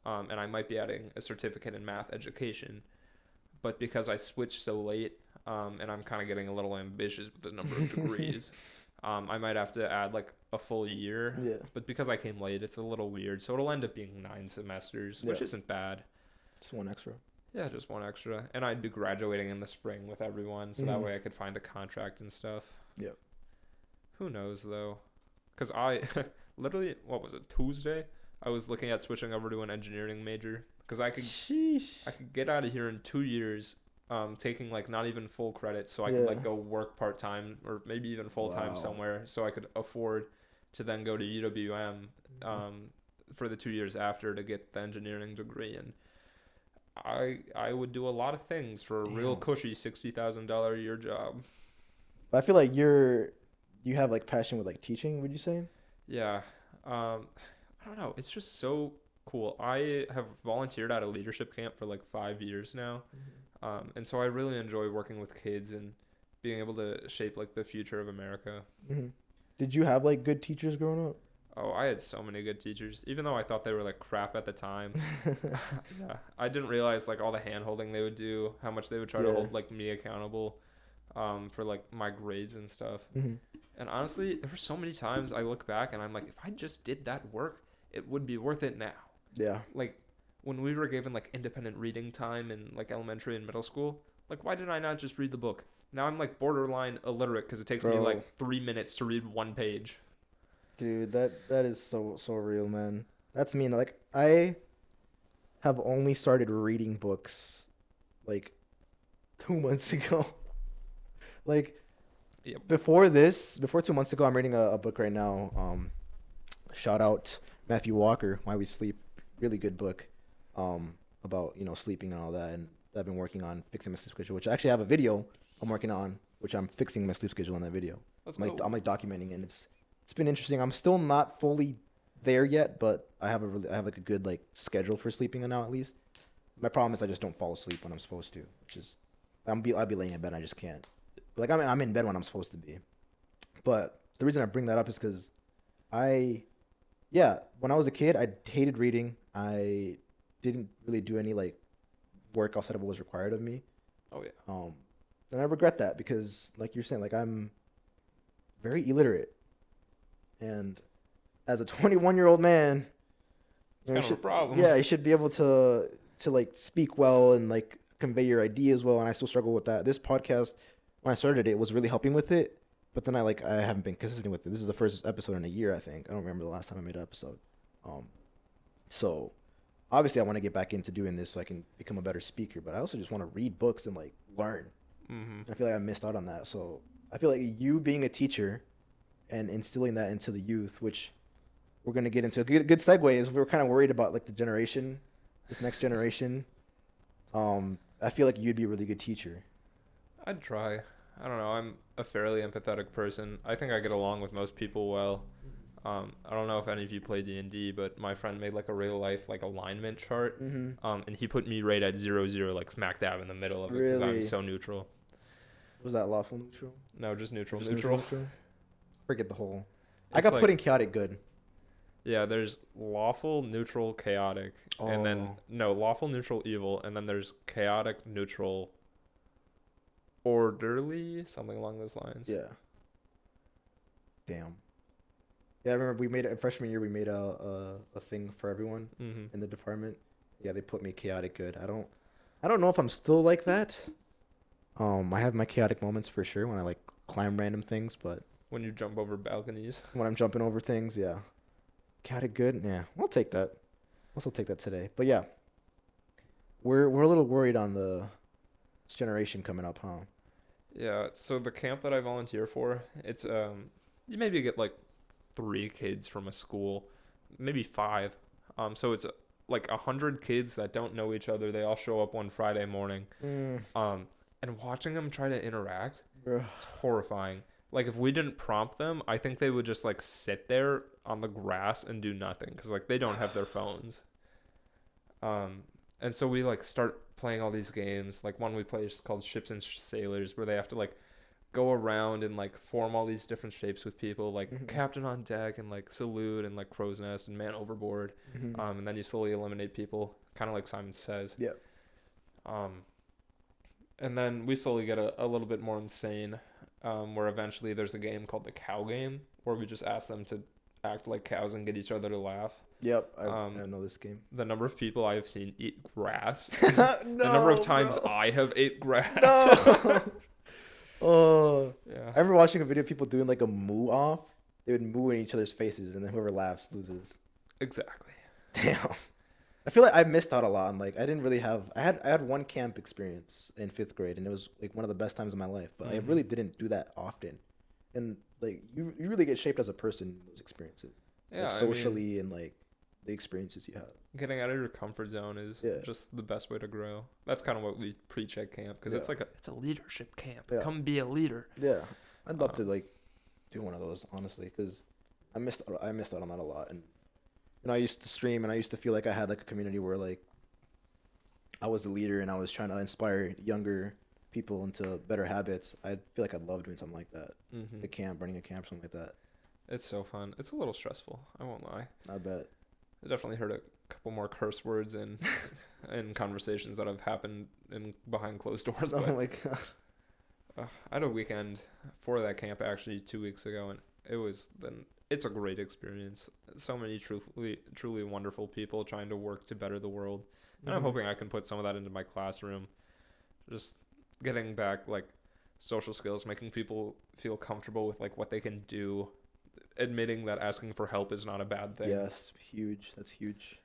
And I might be adding a certificate in math education. But because I switched so late, and I'm kind of getting a little ambitious with the number of degrees, I might have to add like a full year. Yeah. But because I came late, it's a little weird. So it'll end up being 9 semesters, which isn't bad. Just one extra. Yeah, just one extra. And I'd be graduating in the spring with everyone, so that way I could find a contract and stuff. Yep. Who knows, though? Because I literally, what was it, Tuesday? I was looking at switching over to an engineering major. Because I could get out of here in 2 years, taking like not even full credit, so I could like go work part time or maybe even full time somewhere, so I could afford to then go to UWM for the 2 years after to get the engineering degree. And I would do a lot of things for a real cushy $60,000 a year job. I feel like you have like passion with like teaching. Would you say? Yeah, I don't know. It's just so cool. I have volunteered at a leadership camp for like 5 years now. And so I really enjoy working with kids and being able to shape like the future of America. Did you have like good teachers growing up? Oh, I had so many good teachers, even though I thought they were like crap at the time. Yeah, I didn't realize like all the hand holding they would do, how much they would try to hold like me accountable for like my grades and stuff. And honestly, there were so many times I look back and I'm like, if I just did that work, it would be worth it now. Yeah. Like when we were given like independent reading time in like elementary and middle school, like why did I not just read the book? Now I'm like borderline illiterate because it takes me like 3 minutes to read one page. Dude, that is so real, man. That's me. Like I have only started reading books like 2 months ago. Like Yep. before 2 months ago, I'm reading a book right now. Shout out Matthew Walker, Why We Sleep. Really good book. About sleeping and all that. And I've been working on fixing my sleep schedule, which I actually have a video I'm working on, which I'm fixing my sleep schedule in that video. I'm like documenting it, and it's been interesting. I'm still not fully there yet, but I have like a good like schedule for sleeping now at least. My problem is I just don't fall asleep when I'm supposed to, which is I'll be laying in bed and I just can't. But like I'm in bed when I'm supposed to be. But the reason I bring that up is because when I was a kid, I hated reading. I didn't really do any like work outside of what was required of me. Oh yeah. And I regret that because, like you're saying, like I'm very illiterate, and as a 21-year-old man, it's kind of a problem. Yeah, you should be able to like speak well and like convey your ideas well. And I still struggle with that. This podcast, when I started it, was really helping with it, but then I haven't been consistent with it. This is the first episode in a year, I think. I don't remember the last time I made an episode. So obviously I want to get back into doing this so I can become a better speaker, but I also just want to read books and like learn. I feel like I missed out on that. So I feel like you being a teacher and instilling that into the youth, which we're going to get into. A good segue is we're kind of worried about like this next generation. I feel like you'd be a really good teacher. I'd try. I don't know. I'm a fairly empathetic person. I think I get along with most people well. I don't know if any of you play D&D, but my friend made like a real life like alignment chart. And he put me right at 0-0, like smack dab in the middle of it because I'm so neutral. Was that lawful neutral? No, just neutral. Forget the whole. I got put in chaotic good. Yeah, there's lawful, neutral, chaotic, and then lawful, neutral, evil, and then there's chaotic, neutral, orderly, something along those lines. Yeah. Damn. Yeah, I remember freshman year we made a thing for everyone in the department. Yeah, they put me chaotic good. I don't know if I'm still like that. I have my chaotic moments for sure when I like climb random things, but when you jump over balconies. When I'm jumping over things, yeah. Chaotic good, yeah. We'll take that. I'll still take that today. But yeah. We're a little worried on this generation coming up, huh? Yeah, so the camp that I volunteer for, it's you maybe get like 3 kids from a school, maybe 5. So it's like 100 kids that don't know each other. They all show up one Friday morning. And watching them try to interact, it's horrifying. Like if we didn't prompt them, I think they would just like sit there on the grass and do nothing because like they don't have their phones. And so we like start playing all these games. Like one we play is called Ships and Sailors, where they have to like go around and like form all these different shapes with people, like captain on deck and like salute and like crow's nest and man overboard. And then you slowly eliminate people, kind of like Simon Says. Yeah. And then we slowly get a little bit more insane, where eventually there's a game called the cow game, where we just ask them to act like cows and get each other to laugh. Yep, I know this game. The number of people I have seen eat grass, the number of times I have ate grass. Oh, yeah. I remember watching a video of people doing like a moo off. They would moo in each other's faces, and then whoever laughs loses. Exactly. Damn. I feel like I missed out a lot on like I didn't really have. I had one camp experience in 5th grade, and it was like one of the best times of my life. But I really didn't do that often, and like you really get shaped as a person in those experiences. Yeah, like, socially and like the experiences you have. Getting out of your comfort zone is just the best way to grow. That's kind of what we preach at camp because it's like it's a leadership camp. Yeah. Come be a leader. Yeah, I'd love to like do one of those honestly because I missed out on that a lot. And I used to stream and I used to feel like I had like a community where like I was the leader and I was trying to inspire younger people into better habits. I feel like I'd love doing something like that. A camp, running a camp, something like that. It's so fun. It's a little stressful. I won't lie. I bet. I definitely heard a couple more curse words in conversations that have happened behind closed doors. Oh my god! I had a weekend for that camp actually 2 weeks ago, and it's a great experience. So many truly wonderful people trying to work to better the world, and I'm hoping I can put some of that into my classroom. Just getting back like social skills, making people feel comfortable with like what they can do, admitting that asking for help is not a bad thing. Yes, huge. That's huge.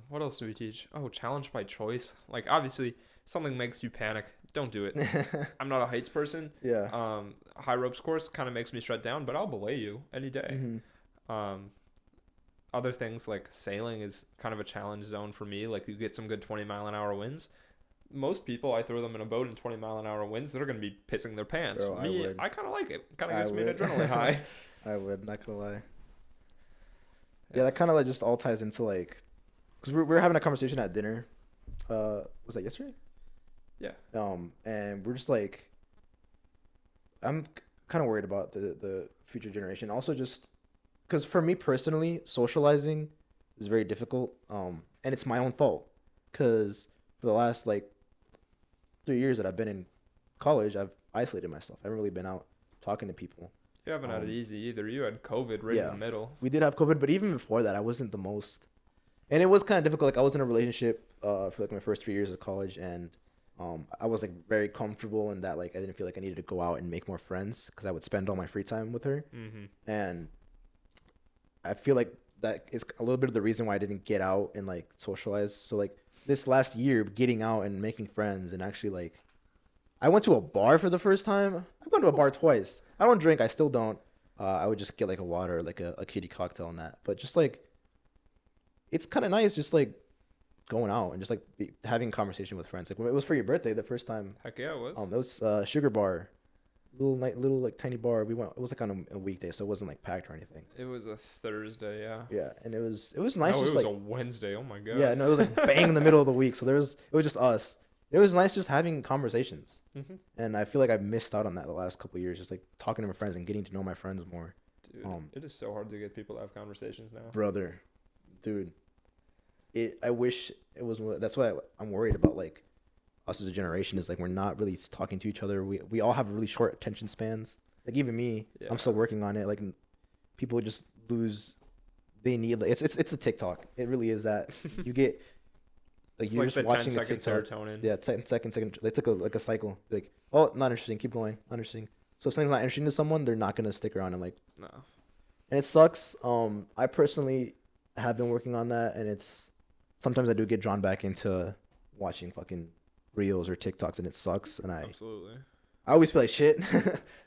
What else do we teach? Oh, challenge by choice. Like, obviously, something makes you panic. Don't do it. I'm not a heights person. Yeah. High ropes course kind of makes me shut down, but I'll belay you any day. Mm-hmm. Other things like sailing is kind of a challenge zone for me. Like, you get some good 20-mile-an-hour winds. Most people, I throw them in a boat in 20-mile-an-hour winds, they're going to be pissing their pants. Bro, Me, I kind of like it. Kind of gives me an adrenaline high. I would, not gonna lie. Yeah, that kind of like just all ties into like, because we were having a conversation at dinner. Was that yesterday? Yeah. And we're just like, I'm kind of worried about the future generation. Also, just because for me personally, socializing is very difficult. And it's my own fault. Because for the last like 3 years that I've been in college, I've isolated myself. I haven't really been out talking to people. You haven't had it easy either. You had COVID right in the middle. We did have COVID, but even before that, I wasn't the most. And it was kind of difficult. Like, I was in a relationship for like my first 3 years of college, and I was like very comfortable in that. Like, I didn't feel like I needed to go out and make more friends because I would spend all my free time with her. Mm-hmm. And I feel like that is a little bit of the reason why I didn't get out and like socialize. So like this last year, getting out and making friends and actually like, I went to a bar for the first time. I've gone to a bar twice. I don't drink. I still don't. I would just get like a water, like a kitty cocktail and that. But just like, it's kind of nice just like going out and just like having a conversation with friends. Like when it was for your birthday, the first time. Heck yeah, it was. That was Sugar Bar. Little like tiny bar. We went. It was like on a weekday, so it wasn't like packed or anything. It was a Thursday, yeah. Yeah, and it was nice. Oh, just it was like a Wednesday. Oh my god. Yeah, no, it was like bang in the middle of the week. So it was just us. It was nice just having conversations. Mm-hmm. And I feel like I missed out on that the last couple of years, just like talking to my friends and getting to know my friends more. Dude, it is so hard to get people to have conversations now. Brother, dude, I wish it was. That's why I'm worried about like us as a generation is like we're not really talking to each other. We all have really short attention spans. Like even me, I'm still working on it. Like people just lose. They need like it's the TikTok. It really is that you get. Like it's you're like just the watching 10 second serotonin. Yeah, 10 seconds. They took a cycle. Like, oh, not interesting. Keep going. Not interesting. So if something's not interesting to someone, they're not gonna stick around and like. No. And it sucks. I personally have been working on that, and it's sometimes I do get drawn back into watching fucking reels or TikToks, and it sucks. And I always feel like shit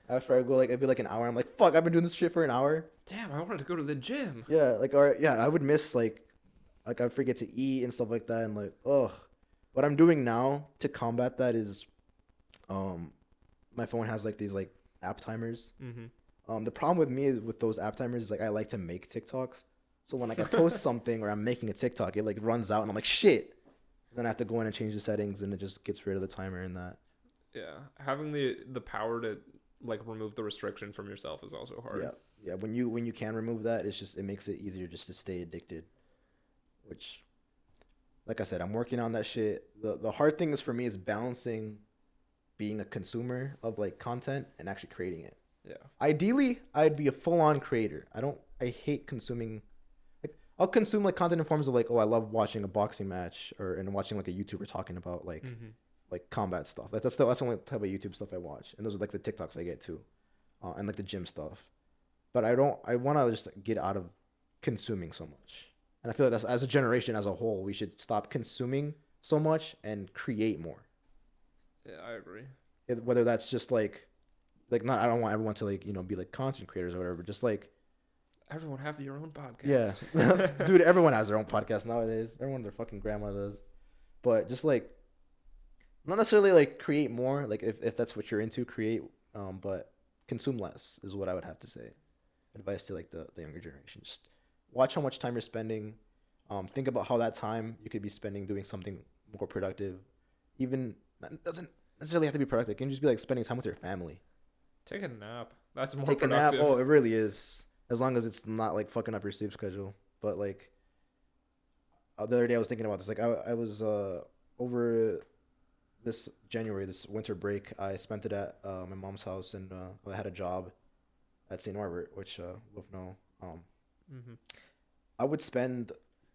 after I go like it'd be like an hour. I'm like, fuck, I've been doing this shit for an hour. Damn, I wanted to go to the gym. Yeah, like I would miss like I forget to eat and stuff like that, and like, ugh. What I'm doing now to combat that is, my phone has like these like app timers. Mm-hmm. The problem with me is with those app timers is like I like to make TikToks, so when like I post something or I'm making a TikTok, it like runs out and I'm like shit. And then I have to go in and change the settings, and it just gets rid of the timer and that. Yeah, having the power to like remove the restriction from yourself is also hard. Yeah. When you can remove that, it makes it easier just to stay addicted. Which, like I said, I'm working on that shit. The hard thing is for me is balancing being a consumer of like content and actually creating it. Yeah. Ideally, I'd be a full-on creator. I hate consuming. Like, I'll consume like content in forms of like, oh, I love watching a boxing match and watching like a YouTuber talking about like like combat stuff. That's the only type of YouTube stuff I watch, and those are like the TikToks I get too, and like the gym stuff. But I want to just get out of consuming so much. And I feel like as a generation as a whole, we should stop consuming so much and create more. Yeah, I agree. Whether that's just like not, I don't want everyone to like, be like content creators or whatever, but just like. Everyone have your own podcast. Yeah. Dude, everyone has their own podcast nowadays. Everyone, their fucking grandma does. But just like, not necessarily like create more, like if that's what you're into, create, but consume less is what I would have to say. Advice to like the younger generation. Just watch how much time you're spending. Think about how that time you could be spending doing something more productive. Even that doesn't necessarily have to be productive. It can just be like spending time with your family. Take a nap. That's more productive. Take a nap. Oh, it really is. As long as it's not like fucking up your sleep schedule. But like the other day I was thinking about this. Like I was over this January, this winter break, I spent it at my mom's house, and I had a job at St. Norbert, which we'll know. I would spend,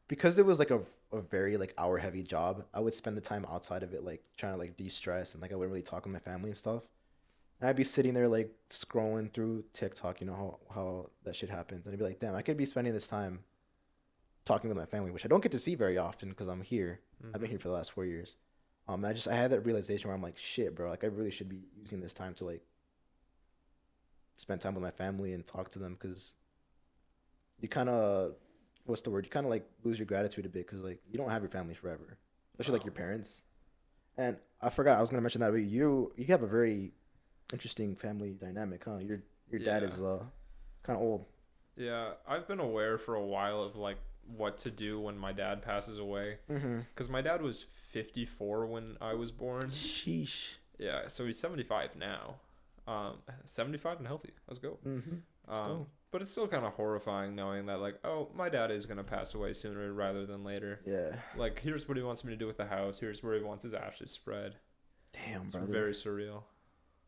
because it was like a very like hour heavy job, I would spend the time outside of it like trying to like de-stress, and like I wouldn't really talk with my family and stuff. And I'd be sitting there like scrolling through TikTok, you know how that shit happens, and I'd be like, damn, I could be spending this time talking with my family, which I don't get to see very often because I'm here. I've been here for the last 4 years. I had that realization where I'm like, shit, bro, like I really should be using this time to like spend time with my family and talk to them, because you kind of, what's the word? You kind of like lose your gratitude a bit, because like you don't have your family forever, especially like your parents. And I forgot I was gonna mention that, but you have a very interesting family dynamic, huh? Your dad is kind of old. Yeah, I've been aware for a while of like what to do when my dad passes away, because my dad was 54 when I was born. Sheesh. Yeah, so he's 75 now. 75 and healthy. Let's go. Let's go. But it's still kind of horrifying knowing that, like, oh, my dad is going to pass away sooner rather than later. Yeah. Like, here's what he wants me to do with the house. Here's where he wants his ashes spread. Damn, it's brother. very surreal.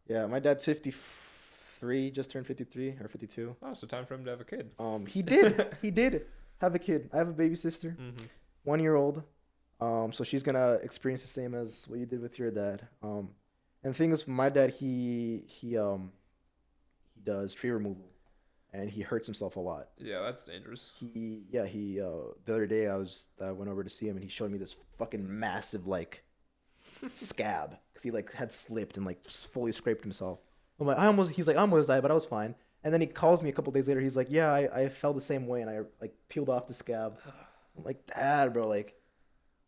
Yeah, my dad's 53, just turned 53 or 52. Oh, so time for him to have a kid. He did have a kid. I have a baby sister, 1 year old. So she's going to experience the same as what you did with your dad. And the thing is, my dad, he does tree removal. And he hurts himself a lot. Yeah, that's dangerous. The other day I went over to see him, and he showed me this fucking massive like scab, because he like had slipped and like fully scraped himself. I'm like, he's like, I almost died, but I was fine. And then he calls me a couple days later. He's like, yeah, I felt the same way, and I like peeled off the scab. I'm like, Dad, bro, like,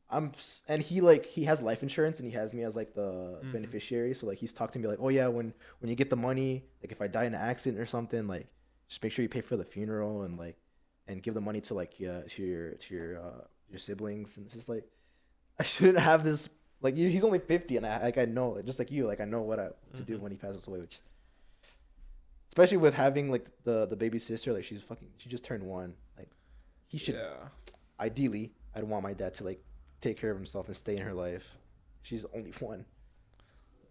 and he has life insurance, and he has me as like the beneficiary. So like he's talked to me like, oh yeah, when you get the money, like if I die in an accident or something, like, just make sure you pay for the funeral and give the money to like to your siblings. And it's just like, I shouldn't have this, like, he's only 50, and I know, just like you, like I know what to do when he passes away, which, especially with having like the baby sister, like she just turned 1, like he should, ideally I'd want my dad to like take care of himself and stay in her life. She's only 1.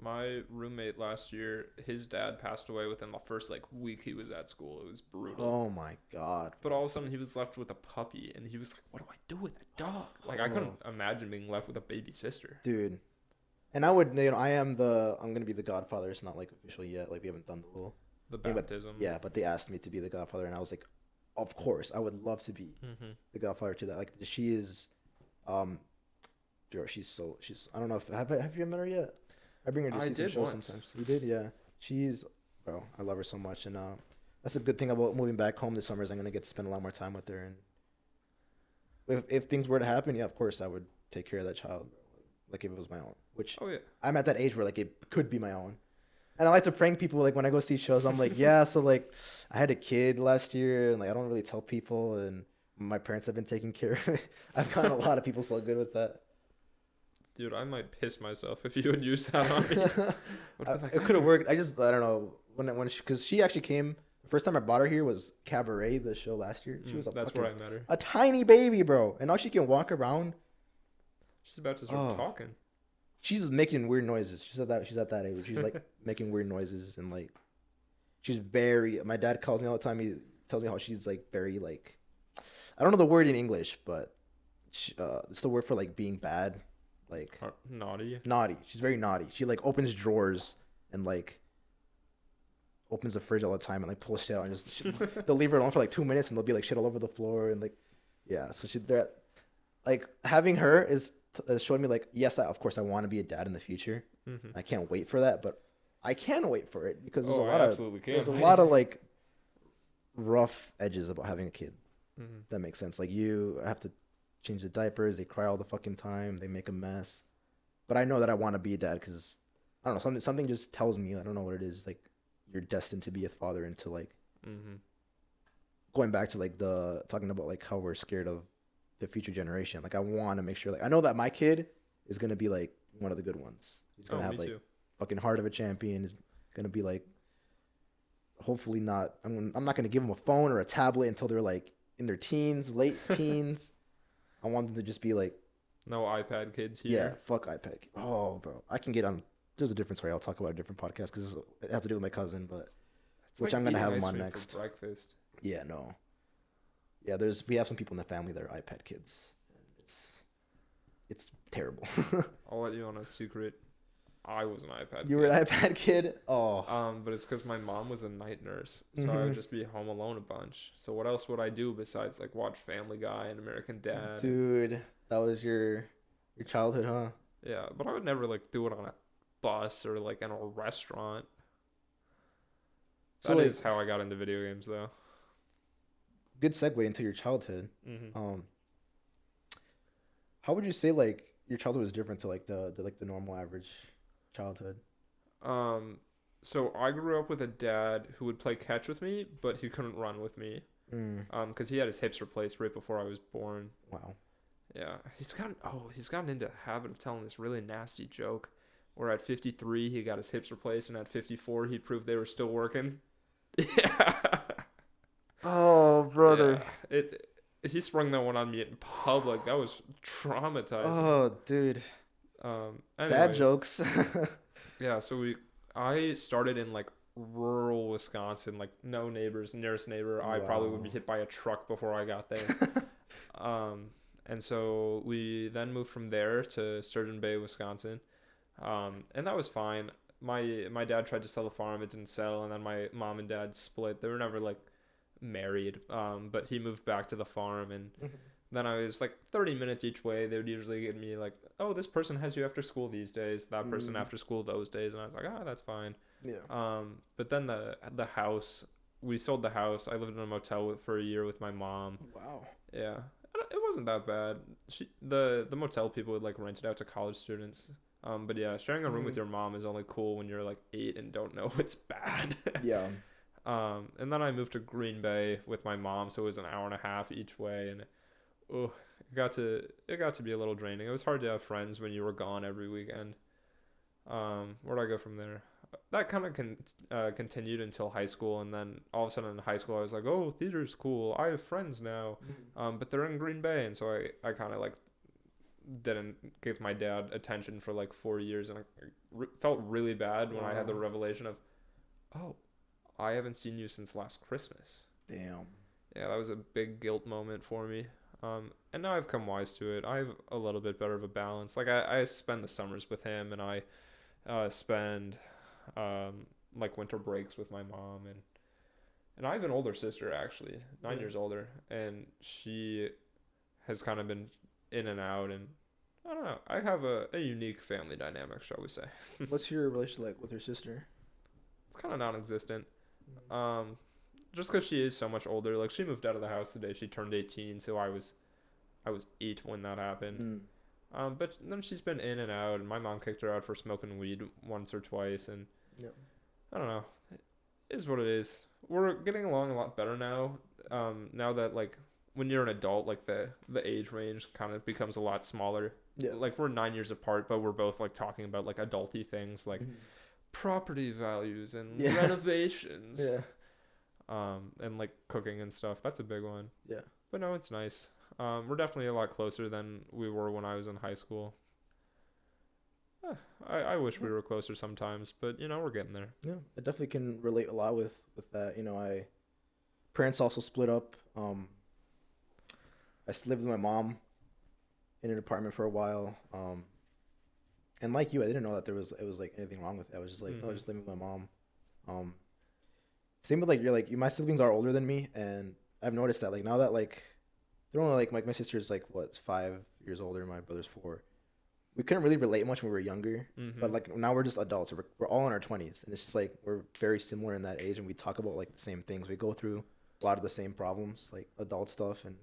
My roommate last year, his dad passed away within the first like week he was at school. It was brutal. Oh my God. But all of a sudden he was left with a puppy, and he was like, what do I do with that dog? Like, I couldn't imagine being left with a baby sister. Dude. And I would, I'm going to be the godfather. It's not like official yet. Like we haven't done the baptism. Yeah, but they asked me to be the godfather, and I was like, of course, I would love to be the godfather to that. Like she is, she's I don't know if, have you met her yet? I bring her to see some shows sometimes. You did? Yeah. Bro, I love her so much. And that's a good thing about moving back home this summer, is I'm going to get to spend a lot more time with her. And if things were to happen, yeah, of course, I would take care of that child, like if it was my own. Which, I'm at that age where like it could be my own. And I like to prank people, like when I go see shows, I'm like, yeah, so like I had a kid last year, and like I don't really tell people, and my parents have been taking care of it. I've gotten a lot of people so good with that. Dude, I might piss myself if you would use that on me. It could have worked. I don't know because she actually came. The first time I brought her here was Cabaret, the show last year. She was that's where I met her. A tiny baby, bro, and now she can walk around. She's about to start talking. She's making weird noises. She's at that age. She's like making weird noises, and like she's very. My dad calls me all the time. He tells me how she's like very like, I don't know the word in English, but it's the word for like being bad. Like naughty. She's very naughty. She like opens drawers and like opens the fridge all the time and like pulls shit out, and they'll leave her alone for like 2 minutes, and there'll be like shit all over the floor, and like, yeah. So like having her is showing me like, yes, of course I want to be a dad in the future. I can't wait for that, but I can wait for it because there's a lot of like rough edges about having a kid. That makes sense. Like you have to change the diapers, they cry all the fucking time, they make a mess. But I know that I want to be a dad because I don't know, something just tells me, I don't know what it is, like you're destined to be a father, and to like going back to like talking about like how we're scared of the future generation. Like I want to make sure, like I know that my kid is gonna be like one of the good ones. He's gonna have like fucking heart of a champion. Is gonna be like, hopefully not. I'm not gonna give them a phone or a tablet until they're like in their late teens. I want them to just be like, no iPad kids here. Yeah, fuck iPad. Oh, bro, I can get on. There's a different story. I'll talk about a different podcast because it has to do with my cousin, but which I'm gonna have him on next. For breakfast. Yeah, no. Yeah, we have some people in the family that are iPad kids. And it's terrible. I'll let you on a secret. I was an iPad. You were an iPad kid? Oh. But it's because my mom was a night nurse, so I would just be home alone a bunch. So what else would I do besides like watch Family Guy and American Dad? Dude, that was your childhood, huh? Yeah, but I would never like do it on a bus or like in a restaurant. So that is how I got into video games, though. Good segue into your childhood. Mm-hmm. How would you say like your childhood was different to like the normal average childhood? So I grew up with a dad who would play catch with me, but he couldn't run with me. Because he had his hips replaced right before I was born. Wow. Yeah, he's gotten into the habit of telling this really nasty joke, where at 53 he got his hips replaced, and at 54 he proved they were still working. Yeah. Oh, brother. Yeah. He sprung that one on me in public. That was traumatizing. Oh, dude. Bad jokes. Yeah, so I started in like rural Wisconsin, like no neighbors. Nearest neighbor, I probably would be hit by a truck before I got there. And so we then moved from there to Sturgeon Bay, Wisconsin. And that was fine. My dad tried to sell the farm, it didn't sell, and then my mom and dad split. They were never like married, but he moved back to the farm, and then I was like 30 minutes each way. They would usually get me like, oh, this person has you after school these days, that person after school those days, and I was like, that's fine. Yeah. But then the house, we sold the house. I lived in a motel for a year with my mom. Wow. Yeah, it wasn't that bad. The motel people would like rent it out to college students. But yeah, sharing a room with your mom is only cool when you're like 8 and don't know it's bad. Yeah. And then I moved to Green Bay with my mom, so it was an hour and a half each way, and it got to be a little draining. It was hard to have friends when you were gone every weekend. Where'd I go from there? That kind of continued until high school, and then all of a sudden in high school I was like, oh, theater's cool. I have friends now, but they're in Green Bay, and so I kind of like didn't give my dad attention for like 4 years, and I felt really bad when I had the revelation of, oh, I haven't seen you since last Christmas. Damn. Yeah, that was a big guilt moment for me. And now I've come wise to it. I have a little bit better of a balance. Like I spend the summers with him, and I spend like winter breaks with my mom, and I have an older sister, actually 9 years older, and she has kind of been in and out, and I don't know. I have a unique family dynamic, shall we say. What's your relationship like with your sister? It's kind of non-existent. Just because she is so much older. Like, she moved out of the house today. She turned 18, so I was 8 when that happened. But then she's been in and out, and my mom kicked her out for smoking weed once or twice, and I don't know. It is what it is. We're getting along a lot better now. Now that, like, when you're an adult, like, the age range kind of becomes a lot smaller. Yeah. Like, we're 9 years apart, but we're both, like, talking about, like, adulty things, like property values and renovations. Yeah. And, like, cooking and stuff. That's a big one. Yeah. But no, it's nice. We're definitely a lot closer than we were when I was in high school. I wish we were closer sometimes, but, you know, we're getting there. Yeah, I definitely can relate a lot with that. You know, parents also split up. I lived with my mom in an apartment for a while. And like you, I didn't know that it was like anything wrong with it. I was just like, oh, just living with my mom. Same with like my siblings are older than me, and I've noticed that like now that like they're only like my sister's like 5 years older, my brother's 4. We couldn't really relate much when we were younger, but like now we're just adults. We're all in our 20s, and it's just like we're very similar in that age, and we talk about like the same things. We go through a lot of the same problems, like adult stuff, and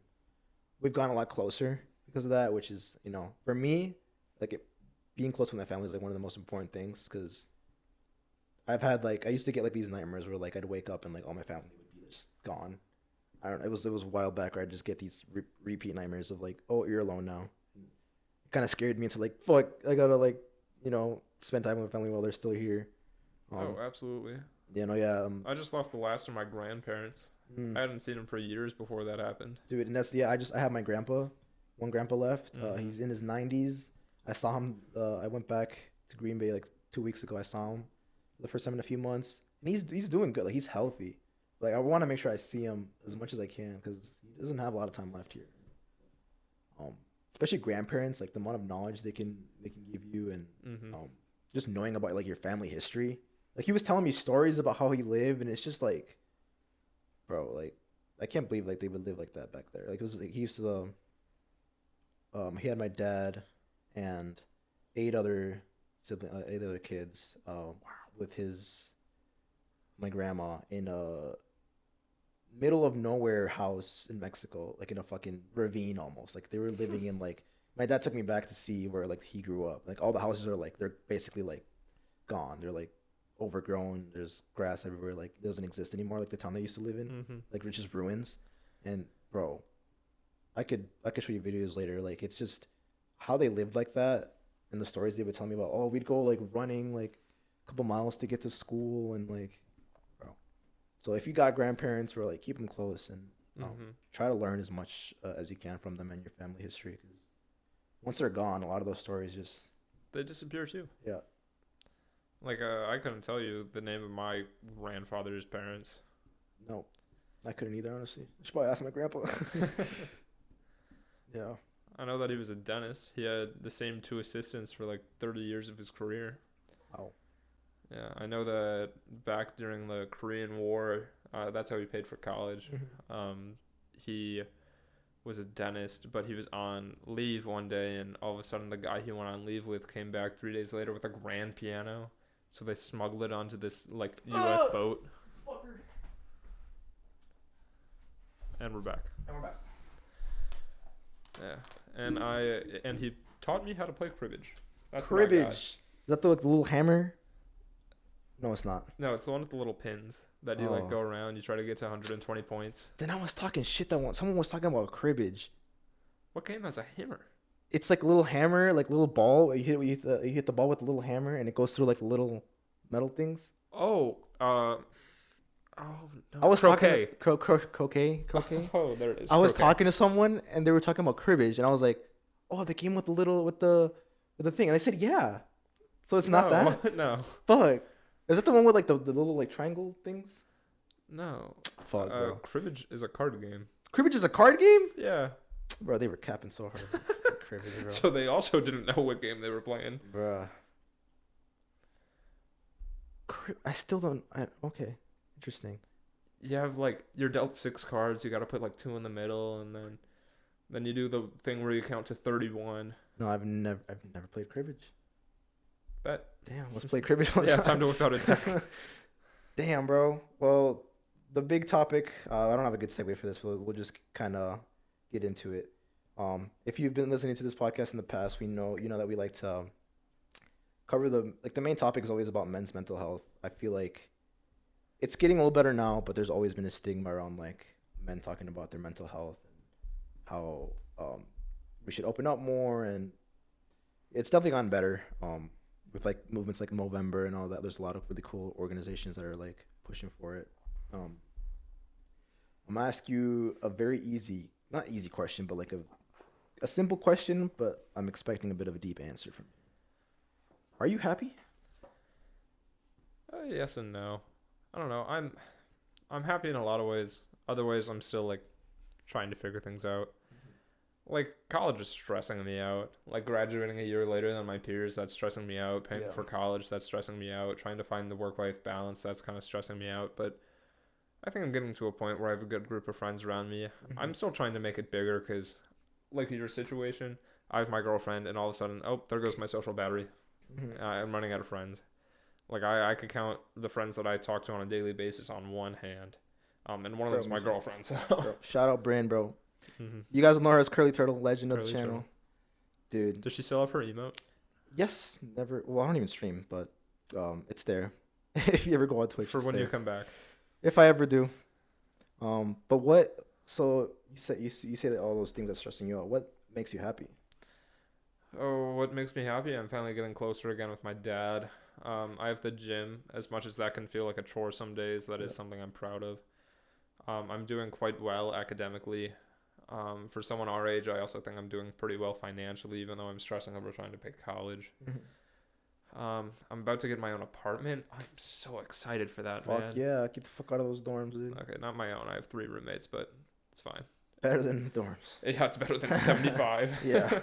we've gotten a lot closer because of that. Which is, you know, for me, like being close with my family is like one of the most important things, because I've had like I used to get like these nightmares where like I'd wake up and like all my family would be just gone. I don't know. It was a while back where I'd just get these repeat nightmares of like, oh, you're alone now. Kind of scared me into like, fuck, I gotta like, you know, spend time with my family while they're still here. Oh, absolutely. You know, yeah. I just lost the last of my grandparents. I hadn't seen them for years before that happened. Dude, and that's I have my one grandpa left. He's in his 90s. I saw him. I went back to Green Bay like 2 weeks ago. I saw him for the first time in a few months, and he's doing good. Like, he's healthy. Like, I want to make sure I see him as much as I can, because he doesn't have a lot of time left here. Especially grandparents, like the amount of knowledge they can give you, and just knowing about like your family history. Like he was telling me stories about how he lived, and it's just like, bro, like I can't believe like they would live like that back there. Like it was like he used to he had my dad and eight other kids with my grandma in a middle of nowhere house in Mexico, like in a fucking ravine almost. Like they were living in like my dad took me back to see where like he grew up. Like all the houses are like they're basically like gone. They're like overgrown. There's grass everywhere. Like it doesn't exist anymore. Like the town they used to live in, like it's just ruins. And bro, I could show you videos later. Like it's just how they lived like that, and the stories they would tell me about. Oh, we'd go like running like a couple miles to get to school, and like, bro. So if you got grandparents, bro, like keep them close and try to learn as much as you can from them and your family history. Because once they're gone, a lot of those stories just they disappear too. Yeah. Like I couldn't tell you the name of my grandfather's parents. No, I couldn't either. Honestly, I should probably ask my grandpa. Yeah. I know that he was a dentist. He had the same two assistants for like 30 years of his career. Wow. Yeah, I know that back during the Korean War, that's how he paid for college. He was a dentist, but he was on leave one day, and all of a sudden the guy he went on leave with came back 3 days later with a grand piano. So they smuggled it onto this like U.S. boat. Fucker. And we're back. Yeah, and he taught me how to play cribbage. That's cribbage. Is that the little hammer? No, it's not. No, it's the one with the little pins that you like go around. You try to get to 120 points. Then I was talking shit someone was talking about cribbage. What game has a hammer? It's like a little hammer, like little ball. You hit the ball with a little hammer, and it goes through like the little metal things. Oh, no. I was croquet. Croquet. Oh, there it is. I was talking to someone, and they were talking about cribbage, and I was like, "Oh, the game with the thing," and they said, "Yeah." So it's not that. No. Fuck. Is that the one with like the little like triangle things? No. Fuck, bro. Cribbage is a card game. Cribbage is a card game? Yeah. Bro, they were capping so hard. Cribbage, bro. So they also didn't know what game they were playing. Bruh. I still don't. Okay. Interesting. You have like you're dealt 6 cards. You got to put like 2 in the middle, and then you do the thing where you count to 31. No, I've never played cribbage. Bet. Damn, let's play cribbage one time. time. Time to whip out a deck. Damn, bro. Well, the big topic. I don't have a good segue for this, but we'll just kind of get into it. If you've been listening to this podcast in the past, you know that we like to cover the main topic is always about men's mental health. I feel like it's getting a little better now, but there's always been a stigma around like men talking about their mental health and how we should open up more, and it's definitely gotten better. With like movements like Movember and all that, there's a lot of really cool organizations that are like pushing for it. I'm gonna ask you a very not easy question, but like a simple question, but I'm expecting a bit of a deep answer from you. Are you happy? Yes and no. I don't know. I'm happy in a lot of ways. Other ways, I'm still like trying to figure things out. Like college is stressing me out. Like graduating a year later than my peers, that's stressing me out. Paying for college, that's stressing me out. Trying to find the work-life balance, that's kind of stressing me out. But I think I'm getting to a point where I have a good group of friends around me. I'm still trying to make it bigger because, like your situation, I have my girlfriend, and all of a sudden, oh, there goes my social battery. I'm running out of friends. Like I could count the friends that I talk to on a daily basis on one hand, and one of them's my girlfriend. So bro, shout out Brand, bro. You guys know her as Curly Turtle, legend of the channel. Dude. Does she still have her emote? Yes, never. Well, I don't even stream, but it's there. If you ever go on Twitch, for when you come back. If I ever do. But what? So you say that all those things are stressing you out. What makes you happy? Oh, what makes me happy? I'm finally getting closer again with my dad. I have the gym. As much as that can feel like a chore some days, that is something I'm proud of. I'm doing quite well academically. For someone our age, I also think I'm doing pretty well financially, even though I'm stressing over trying to pay college. I'm about to get my own apartment. I'm so excited for that, man. Fuck yeah, get the fuck out of those dorms, dude. Okay, not my own. I have 3 roommates, but it's fine. Better than dorms. Yeah, it's better than 75. Yeah.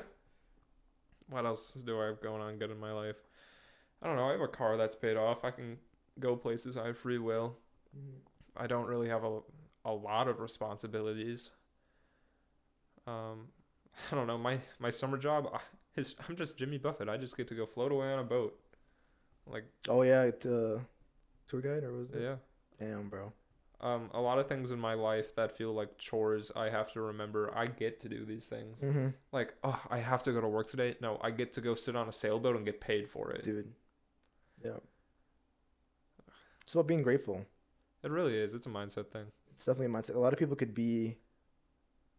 What else do I have going on good in my life? I don't know. I have a car that's paid off. I can go places. I have free will. Mhm. I don't really have a lot of responsibilities. Um, I don't know. My summer job is I'm just Jimmy Buffett. I just get to go float away on a boat. Like, Oh yeah, tour guide or was it? yeah. Damn, bro. A lot of things in my life that feel like chores, I have to remember I get to do these things. Mhm. Like, oh, I have to go to work today. No, I get to go sit on a sailboat and get paid for it. Dude. Yeah. It's about being grateful. It really is. It's a mindset thing. It's definitely a mindset. A lot of people could be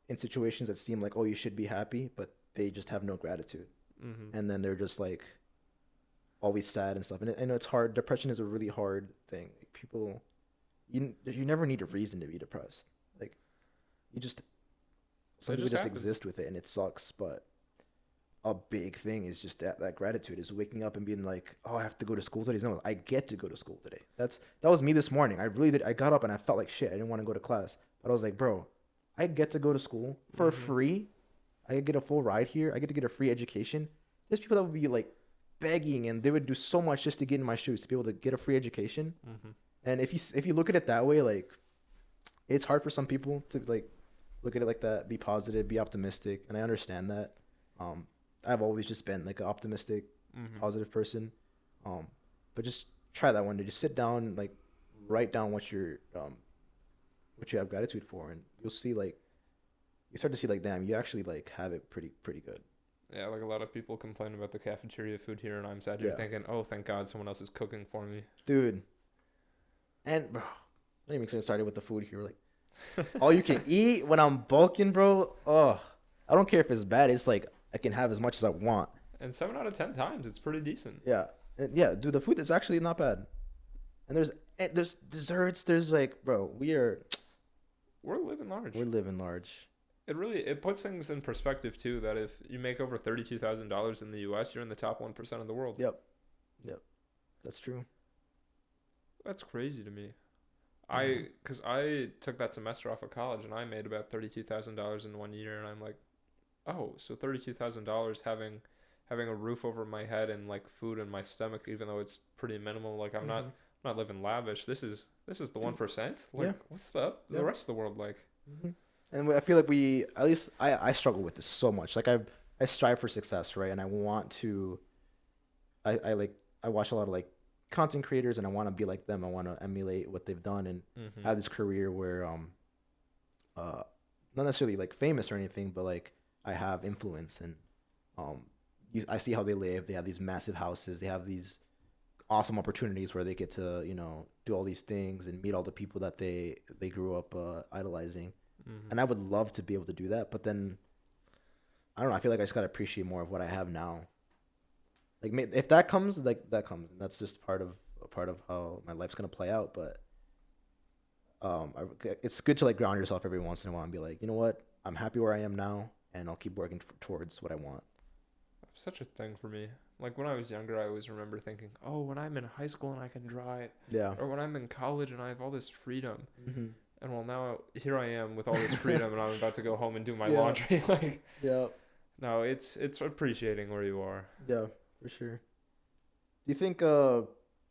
in situations that seem like, oh, you should be happy, but they just have no gratitude. Mm-hmm. And then they're just like always sad and stuff. And I know it's hard. Depression is a really hard thing. Like, people, you never need a reason to be depressed. Like, you just, some people just exist with it, and it sucks. But a big thing is just that gratitude is waking up and being like, oh, I have to go to school today. No, I get to go to school today. That was me this morning. I really did. I got up and I felt like shit. I didn't want to go to class, but I was like, bro, I get to go to school for free. I get a full ride here. I get to get a free education. There's people that would be like begging, and they would do so much just to get in my shoes to be able to get a free education. Mm-hmm. And if you look at it that way, like, it's hard for some people to like look at it like that, be positive, be optimistic, and I understand that. I've always just been like an optimistic, positive person. But just try that one day. Just sit down, like, write down what you have gratitude for, and you'll see, like, you start to see, like, damn, you actually like have it pretty good. Yeah, like a lot of people complain about the cafeteria food here, and I'm sat here thinking, oh, thank God someone else is cooking for me. Dude. And, bro, don't even get started with the food here. Like, all you can eat when I'm bulking, bro. Oh, I don't care if it's bad. It's like, I can have as much as I want. And 7 out of 10 times, it's pretty decent. Yeah. Yeah, dude, the food is actually not bad. And there's desserts. There's like, bro, we're living large. We're living large. It puts things in perspective too. That if you make over $32,000 in the U.S., you're in the top 1% of the world. Yep. That's true. That's crazy to me. Because I took that semester off of college and I made about $32,000 in 1 year, and I'm like, oh, so $32,000 having a roof over my head and like food in my stomach, even though it's pretty minimal. Like I'm not living lavish. This is the 1%. Like, what's the rest of the world like? Mm-hmm. And I feel like at least I struggle with this so much. Like I strive for success, right? And I want to, I watch a lot of like content creators, and I want to be like them. I want to emulate what they've done and have this career where, not necessarily like famous or anything, but like I have influence, and I see how they live. They have these massive houses. They have these awesome opportunities where they get to, do all these things and meet all the people that they grew up idolizing. And I would love to be able to do that, but then I don't know. I feel like I just gotta appreciate more of what I have now. Like, if that comes, like, that comes, and that's just part of how my life's gonna play out. But it's good to like ground yourself every once in a while and be like, you know what, I'm happy where I am now, and I'll keep working towards what I want. Such a thing for me. Like, when I was younger, I always remember thinking, oh, when I'm in high school and I can drive, or when I'm in college and I have all this freedom. And well, now here I am with all this freedom, and I'm about to go home and do my laundry. Like, no, it's appreciating where you are. Yeah, for sure. Do you think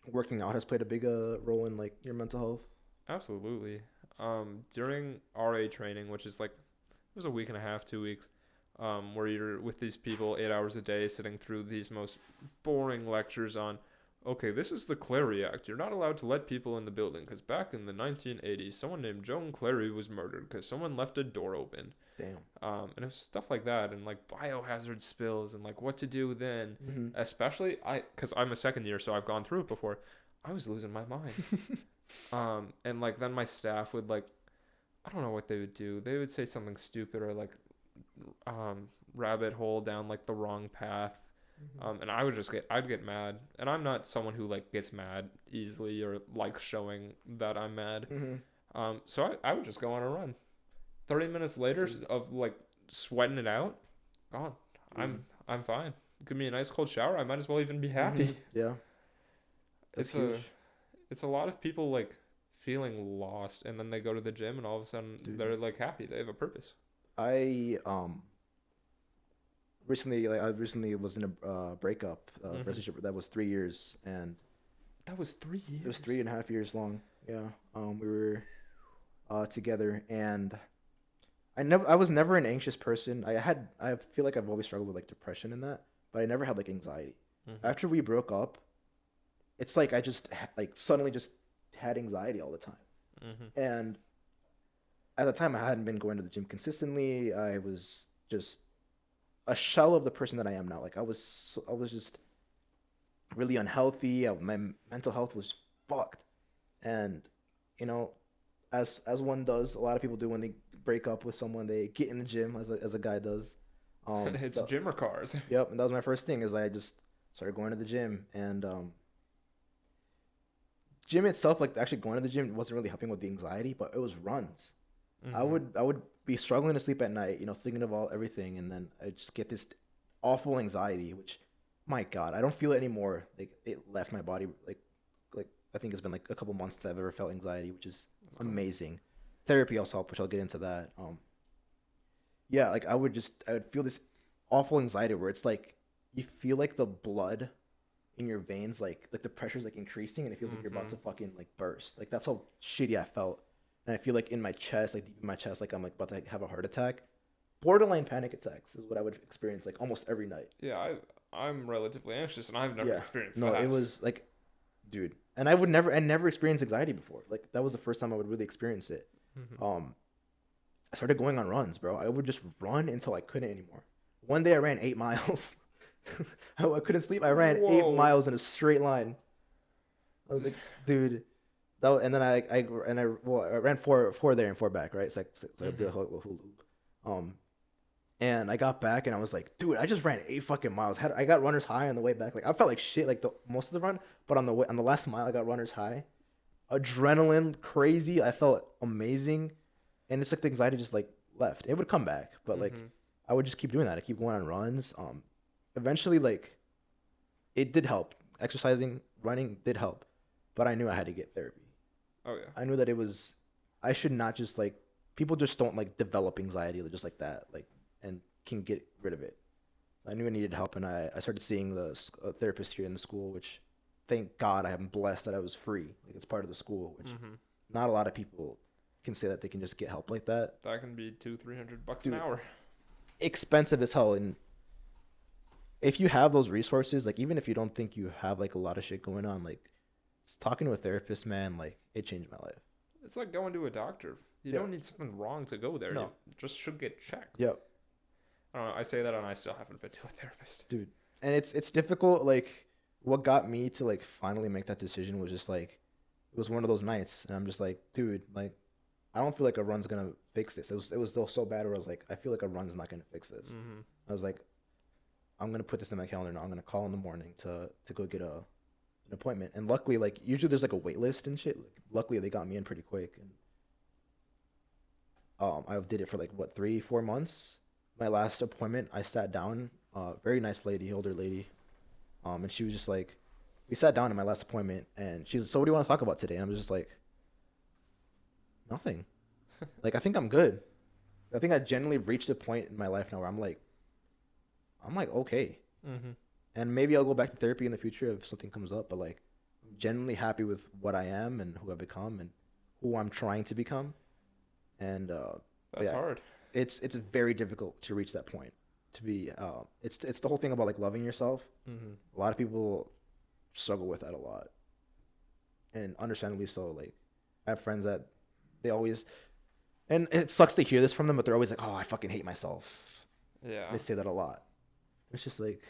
working out has played a big role in like your mental health? Absolutely. During RA training, which is like, it was a week and a half, 2 weeks, where you're with these people 8 hours a day, sitting through these most boring lectures on, okay, this is the Clary Act. You're not allowed to let people in the building because back in the 1980s, someone named Joan Clary was murdered because someone left a door open. Damn. And it was stuff like that, and like biohazard spills, and like what to do then. Especially because I'm a second year, so I've gone through it before. I was losing my mind. And like then my staff would like, I don't know what they would do. They would say something stupid or like, rabbit hole down like the wrong path. And I'd get mad, and I'm not someone who like gets mad easily or likes showing that I'm mad. So I would just go on a run. 30 minutes later of like sweating it out, gone. I'm fine. Give me a nice cold shower. I might as well even be happy. Yeah. That's huge. It's a lot of people like feeling lost, and then they go to the gym, and all of a sudden they're like happy. They have a purpose. I recently, like I recently was in a breakup relationship that was 3 years, and that was 3 years. It was 3.5 years long. Yeah. We were together, and I was never an anxious person. I feel like I've always struggled with like depression and that, but I never had like anxiety. After we broke up, it's like I just like suddenly just had anxiety all the time. And at the time I hadn't been going to the gym consistently. I was just a shell of the person that I am now. Like I was just really unhealthy. My mental health was fucked. And you know, as one does, a lot of people do when they break up with someone, they get in the gym as a guy does. It's gym or cars. Yep, and that was my first thing. Is I just started going to the gym, and gym itself, like actually going to the gym, wasn't really helping with the anxiety, but it was runs. I would be struggling to sleep at night, thinking of everything, and then I just get this awful anxiety, which, my God, I don't feel it anymore. Like it left my body. Like I think it's been like a couple months since I've ever felt anxiety, which is amazing. Therapy also helped, which I'll get into that. Yeah, like I would feel this awful anxiety where it's like you feel like the blood in your veins, like the pressure's like increasing, and it feels like you're about to fucking like burst. Like that's how shitty I felt. And I feel like in my chest, like deep in my chest, like I'm like about to have a heart attack. Borderline panic attacks is what I would experience like almost every night. Yeah, I'm relatively anxious, and I've never experienced that. No, it was like, dude, and I never experienced anxiety before. Like that was the first time I would really experience it. I started going on runs, bro. I would just run until I couldn't anymore. One day I ran 8 miles. I couldn't sleep. I ran 8 miles in a straight line. I was like, dude. And then I ran four there and 4 back, right? So I did a whole loop. And I got back and I was like, dude, I just ran 8 fucking miles. I got runner's high on the way back. Like I felt like shit like most of the run, but on the last mile I got runner's high. Adrenaline crazy. I felt amazing, and it's like the anxiety just like left. It would come back, but like I would just keep doing that. I keep going on runs. Eventually, like it did help. Exercising, running did help, but I knew I had to get therapy. Oh yeah. I knew that I should not just like, people just don't like develop anxiety just like that, like, and can get rid of it. I knew I needed help, and I started seeing the therapist here in the school, which thank God I am blessed that I was free. Like it's part of the school, which not a lot of people can say that they can just get help like that. That can be $200-300 an hour. Expensive as hell. And if you have those resources, like even if you don't think you have like a lot of shit going on, like talking to a therapist, man, like it changed my life. It's like going to a doctor. You don't need something wrong to go there. No. You just should get checked. Yep. I don't know. I say that and I still haven't been to a therapist. Dude. And it's difficult. Like what got me to like finally make that decision was just like, it was one of those nights, and I'm just like, dude, like I don't feel like a run's gonna fix this. It was still so bad where I was like, I feel like a run's not gonna fix this. I was like, I'm gonna put this in my calendar now. I'm gonna call in the morning to go get an appointment. And luckily, like usually there's like a wait list and shit. Like, luckily they got me in pretty quick. And I did it for like 3-4 months. My last appointment, I sat down. Very nice lady, older lady. And she was just like, we sat down in my last appointment, and she's like, so what do you want to talk about today? And I was just like, nothing. Like, I think I'm good. I think I genuinely reached a point in my life now where I'm like, okay. And maybe I'll go back to therapy in the future if something comes up, but like, I'm genuinely happy with what I am and who I've become and who I'm trying to become. And that's hard. It's very difficult to reach that point. To be it's the whole thing about like loving yourself. A lot of people struggle with that a lot, and understandably so. Like I have friends that they always, and it sucks to hear this from them, but they're always like, oh, I fucking hate myself. Yeah, they say that a lot. It's just like,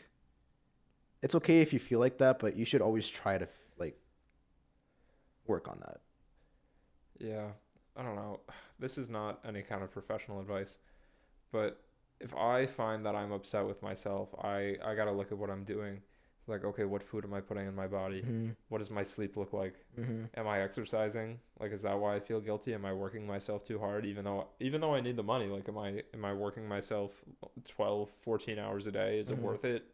it's okay if you feel like that, but you should always try to like work on that. Yeah, I don't know. This is not any kind of professional advice, but if I find that I'm upset with myself, I got to look at what I'm doing. It's like, okay, what food am I putting in my body? What does my sleep look like? Am I exercising? Like, is that why I feel guilty? Am I working myself too hard? Even though I need the money, like, am I working myself 12, 14 hours a day? Is it worth it?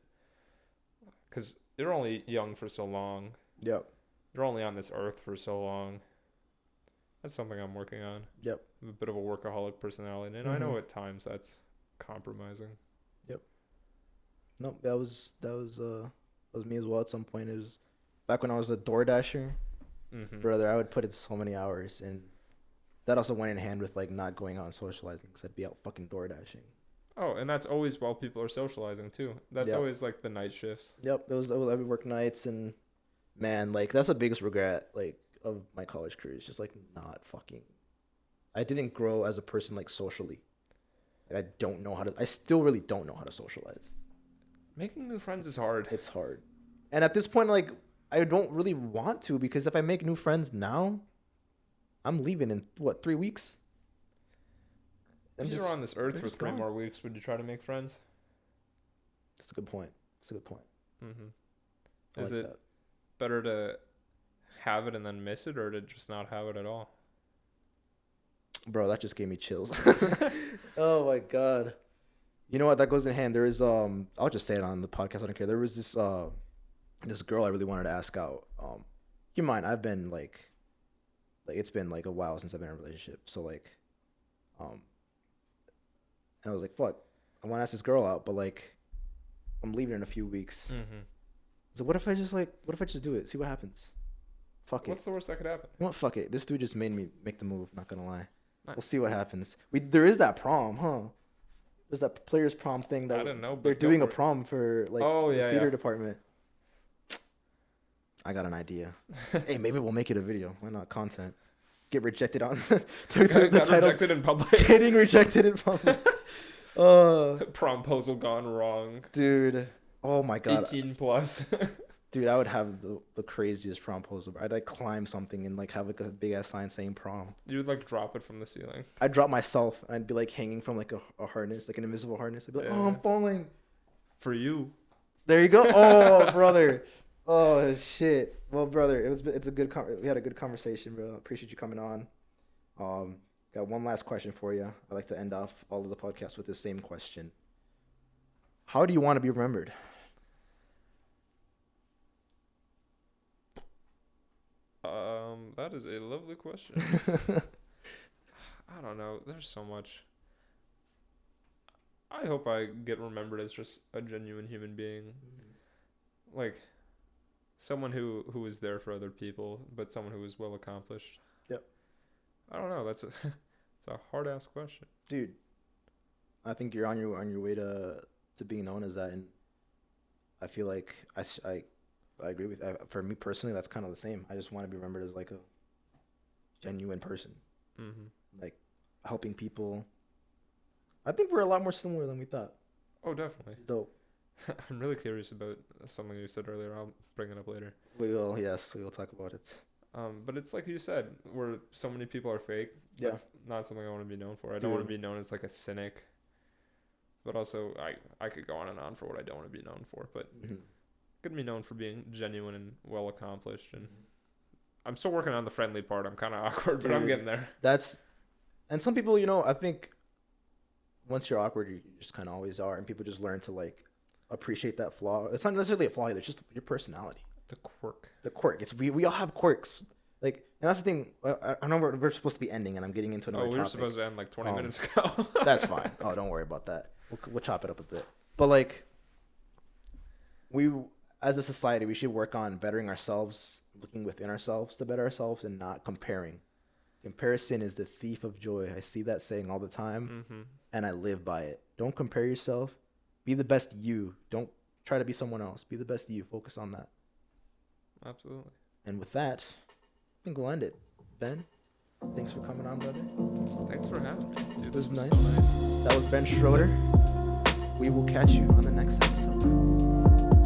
Because you're only young for so long. Yep. You're only on this earth for so long. That's something I'm working on. Yep. I'm a bit of a workaholic personality, and I know at times that's compromising. Yep. Nope, that was me as well. At some point, it was back when I was a DoorDasher. Mm-hmm. Brother, I would put in so many hours, and that also went in hand with like not going out and socializing because I'd be out fucking door dashing. Oh, and that's always while people are socializing too. That's always like the night shifts. Yep, I would work nights, and man, like that's the biggest regret like of my college career. It's just like not fucking. I didn't grow as a person like socially. Like, I still really don't know how to socialize. Making new friends is hard. It's hard, and at this point, like I don't really want to because if I make new friends now, I'm leaving in 3 weeks. If you were on this earth for 3 more weeks, would you try to make friends? That's a good point. Mm-hmm. Is it better to have it and then miss it, or to just not have it at all? Bro, that just gave me chills. Oh my god. You know what? That goes in hand. There is I'll just say it on the podcast. I don't care. There was this girl I really wanted to ask out. Keep in mind, I've been like it's been like a while since I've been in a relationship. So like, and I was like, fuck, I want to ask this girl out, but like, I'm leaving in a few weeks. Mm-hmm. So what if I just do it? See what happens. Fuck it. What's the worst that could happen? You know what? Fuck it. This dude just made me make the move. Not gonna lie. Nice. We'll see what happens. There is that prom, huh? There's that players prom thing that I didn't know. They're doing a prom for like the theater yeah. department. I got an idea. Hey, maybe we'll make it a video. Why not? Content. Get rejected on the title. Rejected in public. Getting rejected in public. Promposal gone wrong. Dude. Oh my god. 18 plus. Dude, I would have the craziest promposal. I'd like climb something and like have like a big ass sign saying prom. You would like drop it from the ceiling. I'd drop myself. I'd be like hanging from like a harness, like an invisible harness. I'd be like, oh, I'm falling. For you. There you go. Oh, brother. Oh shit. Well, brother, it's a good we had a good conversation, bro. Appreciate you coming on. Got one last question for you. I like to end off all of the podcasts with the same question. How do you want to be remembered? That is a lovely question. I don't know. There's so much. I hope I get remembered as just a genuine human being. Mm-hmm. Like someone who is there for other people, but someone who is well accomplished. Yep. I don't know. It's a hard ass question. Dude, I think you're on your way to being known as that, and I feel like I agree with. For me personally, that's kind of the same. I just want to be remembered as like a genuine person, like helping people. I think we're a lot more similar than we thought. Oh, definitely. Dope. I'm really curious about something you said earlier. I'll bring it up later. We will talk about it. But it's like you said, where so many people are fake. Yeah. That's not something I want to be known for. I don't want to be known as like a cynic. But also, I could go on and on for what I don't want to be known for. But could be known for being genuine and well accomplished. And I'm still working on the friendly part. I'm kind of awkward, but I'm getting there. And some people, I think once you're awkward, you just kind of always are, and people just learn to like appreciate that flaw. It's not necessarily a flaw either; it's just your personality. The quirk. It's we all have quirks. Like, and that's the thing. I know we're supposed to be ending, and I'm getting into another topic. We were supposed to end like 20 minutes ago. That's fine. Oh, don't worry about that. We'll chop it up a bit. But like, we as a society, we should work on bettering ourselves, looking within ourselves to better ourselves, and not comparing. Comparison is the thief of joy. I see that saying all the time, and I live by it. Don't compare yourself. Be the best you. Don't try to be someone else. Be the best you. Focus on that. Absolutely. And with that, I think we'll end it. Ben, thanks for coming on, brother. Thanks for having me, dude. It was nice. That was Ben Schroeder. We will catch you on the next episode.